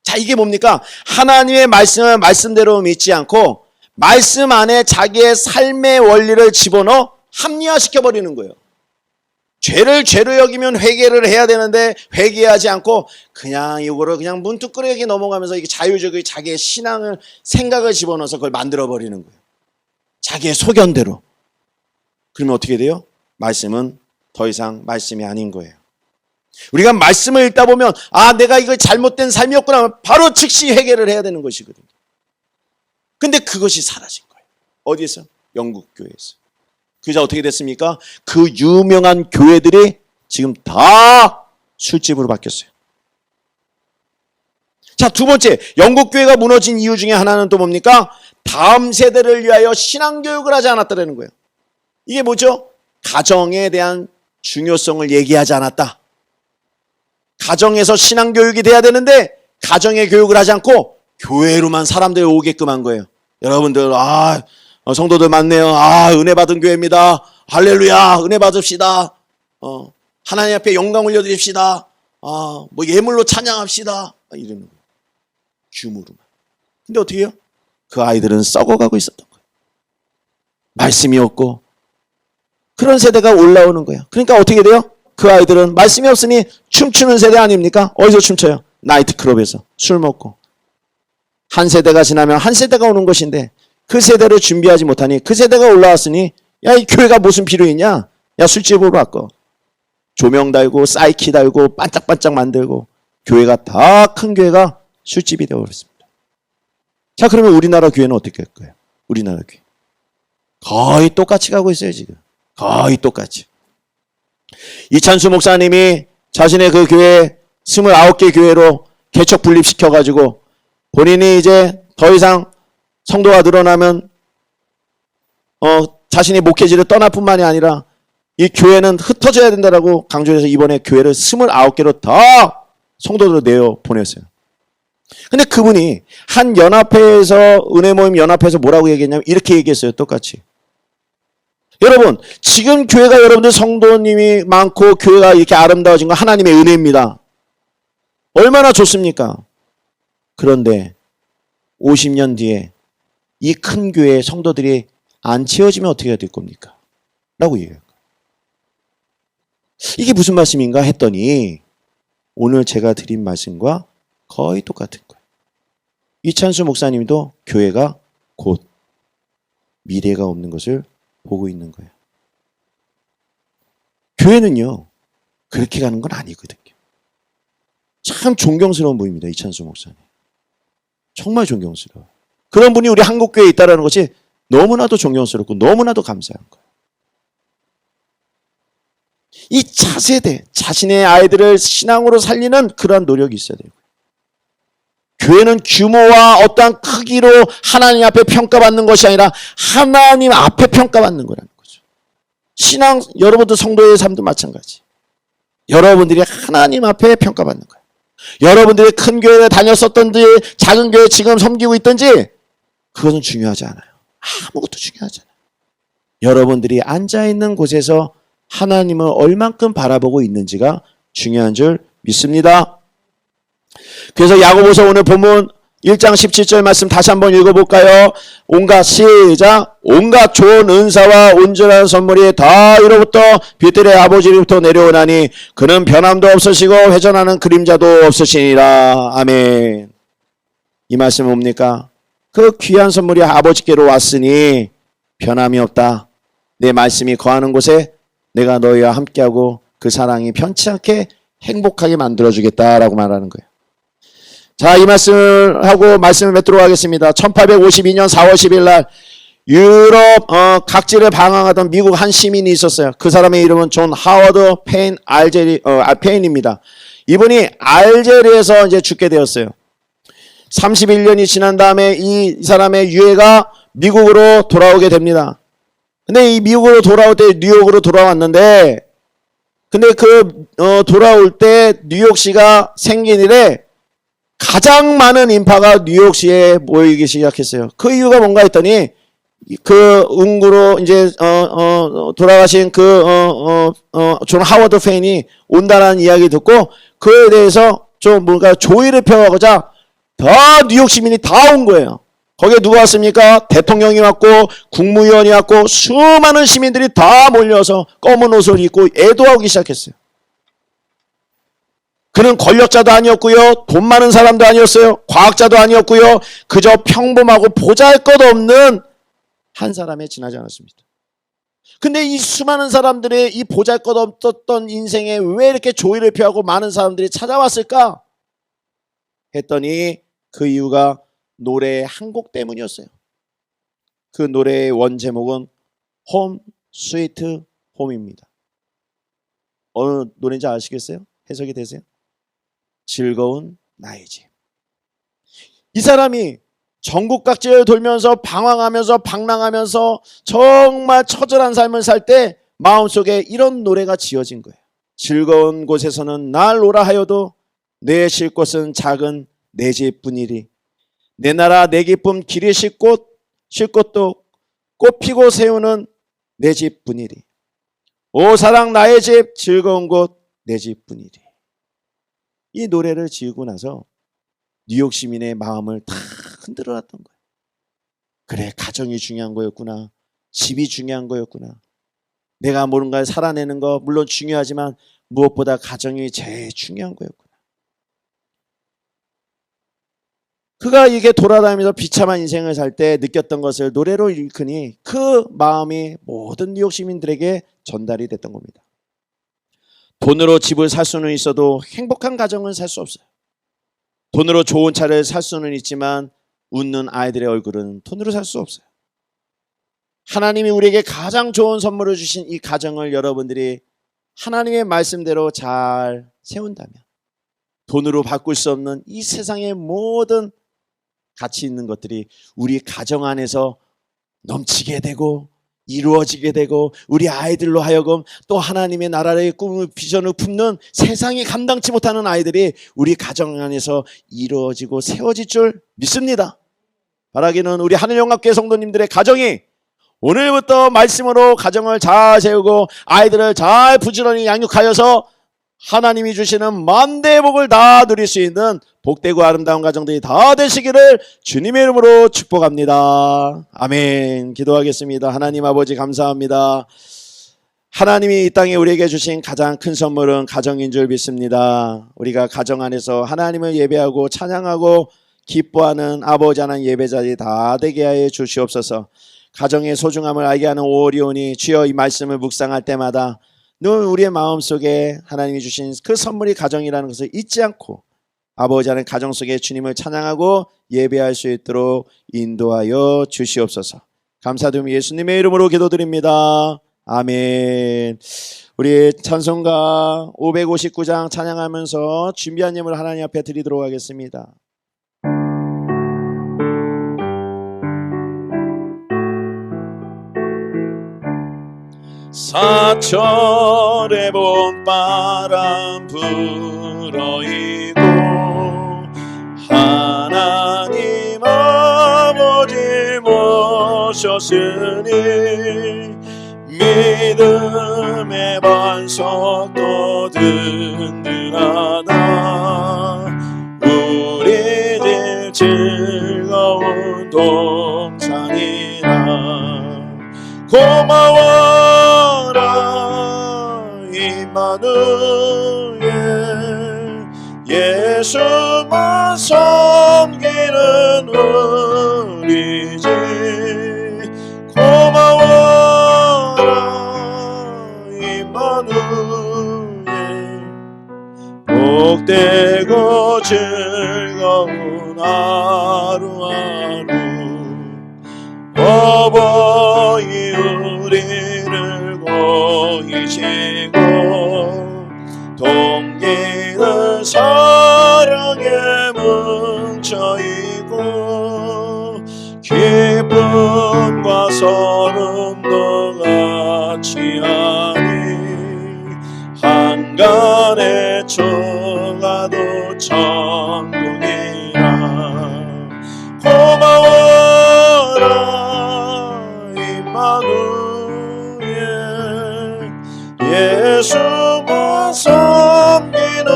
A: 자, 이게 뭡니까? 하나님의 말씀을 말씀대로 믿지 않고 말씀 안에 자기의 삶의 원리를 집어넣어 합리화시켜버리는 거예요. 죄를 죄로 여기면 회개를 해야 되는데 회개하지 않고 그냥 이거를 그냥 문득거리게 넘어가면서 이게 자유적인 자기의 신앙을 생각을 집어넣어서 그걸 만들어버리는 거예요. 자기의 소견대로. 그러면 어떻게 돼요? 말씀은 더 이상 말씀이 아닌 거예요. 우리가 말씀을 읽다 보면 내가 이거 잘못된 삶이었구나 바로 즉시 해결을 해야 되는 것이거든요. 근데 그것이 사라진 거예요. 어디에서? 영국 교회에서. 그래서 어떻게 됐습니까? 그 유명한 교회들이 지금 다 술집으로 바뀌었어요. 자, 두 번째, 영국 교회가 무너진 이유 중에 하나는 또 뭡니까? 다음 세대를 위하여 신앙교육을 하지 않았다는 거예요. 이게 뭐죠? 가정에 대한 중요성을 얘기하지 않았다. 가정에서 신앙교육이 돼야 되는데 가정의 교육을 하지 않고 교회로만 사람들이 오게끔 한 거예요. 여러분들 성도들 많네요. 은혜 받은 교회입니다. 할렐루야 은혜 받읍시다. 하나님 앞에 영광 올려드립시다. 예물로 찬양합시다. 이러는 거예요. 규모로만. 근데 어떻게 해요? 그 아이들은 썩어가고 있었던 거예요. 말씀이 없고 그런 세대가 올라오는 거예요. 그러니까 어떻게 돼요? 그 아이들은 말씀이 없으니 춤추는 세대 아닙니까? 어디서 춤춰요? 나이트클럽에서 술 먹고. 한 세대가 지나면 한 세대가 오는 것인데 그 세대를 준비하지 못하니 그 세대가 올라왔으니 이 교회가 무슨 필요 있냐? 술집으로 바꿔. 조명 달고 사이키 달고 반짝반짝 만들고 교회가 다 큰 교회가 술집이 되어버렸습니다. 자, 그러면 우리나라 교회는 어떻게 할 거예요? 우리나라 교회. 거의 똑같이 가고 있어요, 지금. 거의 똑같이. 이찬수 목사님이 자신의 그 교회 29개 교회로 개척 분립시켜가지고 본인이 이제 더 이상 성도가 늘어나면 자신이 목회지를 떠날 뿐만이 아니라 이 교회는 흩어져야 된다라고 강조해서 이번에 교회를 29개로 다 성도들을 내어 보냈어요. 근데 그분이 한 연합회에서 은혜 모임 연합회에서 뭐라고 얘기했냐면 이렇게 얘기했어요. 똑같이. 여러분, 지금 교회가 여러분들 성도님이 많고 교회가 이렇게 아름다워진 건 하나님의 은혜입니다. 얼마나 좋습니까? 그런데 50년 뒤에 이 큰 교회의 성도들이 안 채워지면 어떻게 해야 될 겁니까? 라고 얘기해요. 이게 무슨 말씀인가 했더니 오늘 제가 드린 말씀과 거의 똑같은 거예요. 이찬수 목사님도 교회가 곧 미래가 없는 것을 보고 있는 거예요. 교회는요, 그렇게 가는 건 아니거든요. 참 존경스러운 분입니다, 이찬수 목사님. 정말 존경스러워요. 그런 분이 우리 한국교회에 있다는 것이 너무나도 존경스럽고 너무나도 감사한 거예요. 이 차세대, 자신의 아이들을 신앙으로 살리는 그러한 노력이 있어야 돼요. 교회는 규모와 어떠한 크기로 하나님 앞에 평가받는 것이 아니라 하나님 앞에 평가받는 거라는 거죠. 신앙, 여러분들 성도의 삶도 마찬가지. 여러분들이 하나님 앞에 평가받는 거예요. 여러분들이 큰 교회에 다녔었던지 작은 교회에 지금 섬기고 있든지 그것은 중요하지 않아요. 아무것도 중요하지 않아요. 여러분들이 앉아있는 곳에서 하나님을 얼만큼 바라보고 있는지가 중요한 줄 믿습니다. 그래서 야고보서 오늘 본문 1장 17절 말씀 다시 한번 읽어볼까요? 시작. 온갖 좋은 은사와 온전한 선물이 다 이로부터 빛들의 아버지로부터 내려오나니 그는 변함도 없으시고 회전하는 그림자도 없으시니라. 아멘. 이 말씀은 뭡니까? 그 귀한 선물이 아버지께로 왔으니 변함이 없다. 내 말씀이 거하는 곳에 내가 너희와 함께하고 그 사랑이 편치 않게 행복하게 만들어주겠다라고 말하는 거예요. 자, 이 말씀을 하고 말씀을 맺도록 하겠습니다. 1852년 4월 10일 날 유럽 각지를 방황하던 미국 한 시민이 있었어요. 그 사람의 이름은 존 하워드 페인입니다. 이분이 알제리에서 이제 죽게 되었어요. 31년이 지난 다음에 이 사람의 유해가 미국으로 돌아오게 됩니다. 근데 이 미국으로 돌아올 때 뉴욕으로 돌아왔는데, 근데 돌아올 때 뉴욕시가 생긴 이래 가장 많은 인파가 뉴욕시에 모이기 시작했어요. 그 이유가 뭔가 했더니 그 응구로 이제 돌아가신 존 하워드 페인이 온다는 이야기 듣고 그에 대해서 좀 뭔가 조의를 펴가고자 다 뉴욕 시민이 다 온 거예요. 거기에 누가 왔습니까? 대통령이 왔고 국무위원이 왔고 수많은 시민들이 다 몰려서 검은 옷을 입고 애도하기 시작했어요. 그는 권력자도 아니었고요. 돈 많은 사람도 아니었어요. 과학자도 아니었고요. 그저 평범하고 보잘것없는 한 사람에 지나지 않았습니다. 근데 이 수많은 사람들의 이 보잘것없었던 인생에 왜 이렇게 조의를 표하고 많은 사람들이 찾아왔을까? 했더니 그 이유가 노래의 한 곡 때문이었어요. 그 노래의 원제목은 홈 스위트 홈입니다. 어느 노래인지 아시겠어요? 해석이 되세요? 즐거운 나의 집. 이 사람이 전국 각지를 돌면서 방황하면서 방랑하면서 정말 처절한 삶을 살 때 마음속에 이런 노래가 지어진 거예요. 즐거운 곳에서는 날 오라 하여도 내 쉴 곳은 작은 내 집뿐이리. 내 나라 내 기쁨 길이 쉴 곳도 꽃 피고 세우는 내 집뿐이리. 오 사랑 나의 집 즐거운 곳 내 집뿐이리. 이 노래를 지으고 나서 뉴욕 시민의 마음을 다 흔들어놨던 거예요. 그래, 가정이 중요한 거였구나. 집이 중요한 거였구나. 내가 뭔가를 살아내는 거 물론 중요하지만 무엇보다 가정이 제일 중요한 거였구나. 그가 이게 돌아다니면서 비참한 인생을 살 때 느꼈던 것을 노래로 일으키니 그 마음이 모든 뉴욕 시민들에게 전달이 됐던 겁니다. 돈으로 집을 살 수는 있어도 행복한 가정은 살 수 없어요. 돈으로 좋은 차를 살 수는 있지만 웃는 아이들의 얼굴은 돈으로 살 수 없어요. 하나님이 우리에게 가장 좋은 선물을 주신 이 가정을 여러분들이 하나님의 말씀대로 잘 세운다면 돈으로 바꿀 수 없는 이 세상의 모든 가치 있는 것들이 우리 가정 안에서 넘치게 되고 이루어지게 되고 우리 아이들로 하여금 또 하나님의 나라의 꿈을 비전을 품는 세상이 감당치 못하는 아이들이 우리 가정 안에서 이루어지고 세워질 줄 믿습니다. 바라기는 우리 하늘영광교회 성도님들의 가정이 오늘부터 말씀으로 가정을 잘 세우고 아이들을 잘 부지런히 양육하여서 하나님이 주시는 만대의 복을 다 누릴 수 있는 복되고 아름다운 가정들이 다 되시기를 주님의 이름으로 축복합니다. 아멘. 기도하겠습니다. 하나님 아버지 감사합니다. 하나님이 이 땅에 우리에게 주신 가장 큰 선물은 가정인 줄 믿습니다. 우리가 가정 안에서 하나님을 예배하고 찬양하고 기뻐하는 아버지 하나님 예배자들이 다 되게 하여 주시옵소서. 가정의 소중함을 알게 하는 오리온이 주여 이 말씀을 묵상할 때마다 늘 우리의 마음속에 하나님이 주신 그 선물이 가정이라는 것을 잊지 않고 아버지 하나님 가정 속에 주님을 찬양하고 예배할 수 있도록 인도하여 주시옵소서. 감사드리며 예수님의 이름으로 기도드립니다. 아멘. 우리 찬송가 559장 찬양하면서 준비한 예물 하나님 앞에 드리도록 하겠습니다. 사철의 봄바람 불어이고 하나님 아버지 모셨으니 믿음의 반석도 든든하다. 우리 집 즐거운 동산이라 고마워라 임마누엘 예수만 섬기는 우리 집 고마워라 임마누엘 복되고 즐거운 하루하루 어버이 우리를 고이시고 동기는 사랑에 뭉쳐있고 기쁨과 서름도 같이 하니 한간의 초가도 천국이라 고마워라 임마누엘 예수만 섬기는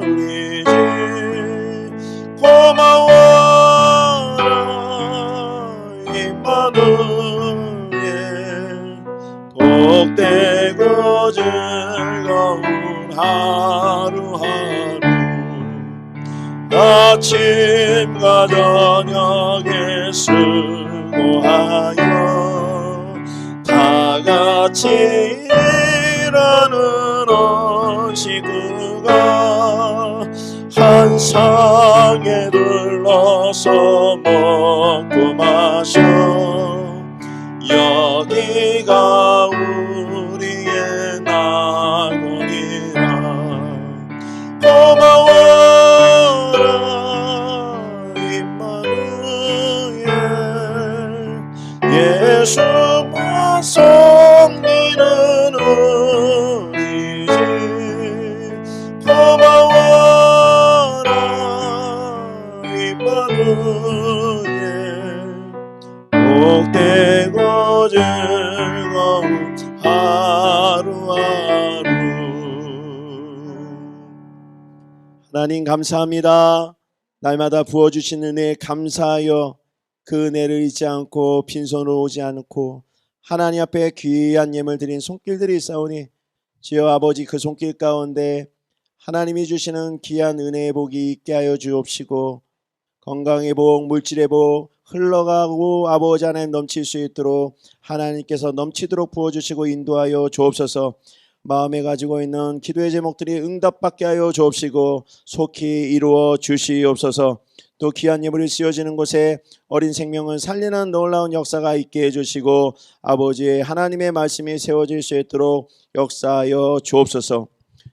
A: 우리 집 고마워라 임마누엘 복되고 즐거운 하루하루 아침과 저녁에 수고하여 다 같이 일하는 온 식구가 한 상에 둘러서 먹고 마셔 여기가 우리의 낙원이라 고마워라 임마누엘 예수만 섬기는 우리 집 고마워라 임마누엘 복되고 즐거운 하루하루 하나님 감사합니다. 날마다 부어주신 은혜에 감사하여 그 은혜를 잊지 않고 빈손으로 오지 않고 하나님 앞에 귀한 예물 드린 손길들이 있사오니 주여 아버지 그 손길 가운데 하나님이 주시는 귀한 은혜의 복이 있게 하여 주옵시고 건강의 복, 물질의 복 흘러가고 아버지 안에 넘칠 수 있도록 하나님께서 넘치도록 부어주시고 인도하여 주옵소서. 마음에 가지고 있는 기도의 제목들이 응답받게 하여 주옵시고 속히 이루어 주시옵소서. 또 귀한 예물이 씌워지는 곳에 어린 생명을 살리는 놀라운 역사가 있게 해주시고 아버지의 하나님의 말씀이 세워질 수 있도록 역사하여 주옵소서.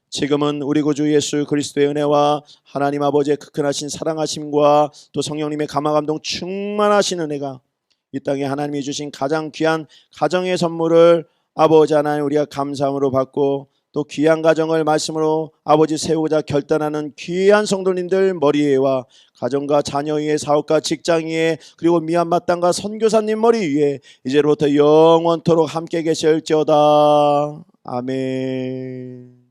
A: 지금은 우리 구주 예수 그리스도의 은혜와 하나님 아버지의 크크하신 사랑하심과 또 성령님의 감화감동 충만하신 은혜가 이 땅에 하나님이 주신 가장 귀한 가정의 선물을 아버지 하나님 우리가 감사함으로 받고 또 귀한 가정을 말씀으로 아버지 세우고자 결단하는 귀한 성도님들 머리 위에와 가정과 자녀 위에 사업과 직장 위에 그리고 미얀마 땅과 선교사님 머리 위에 이제로부터 영원토록 함께 계실지어다. 아멘.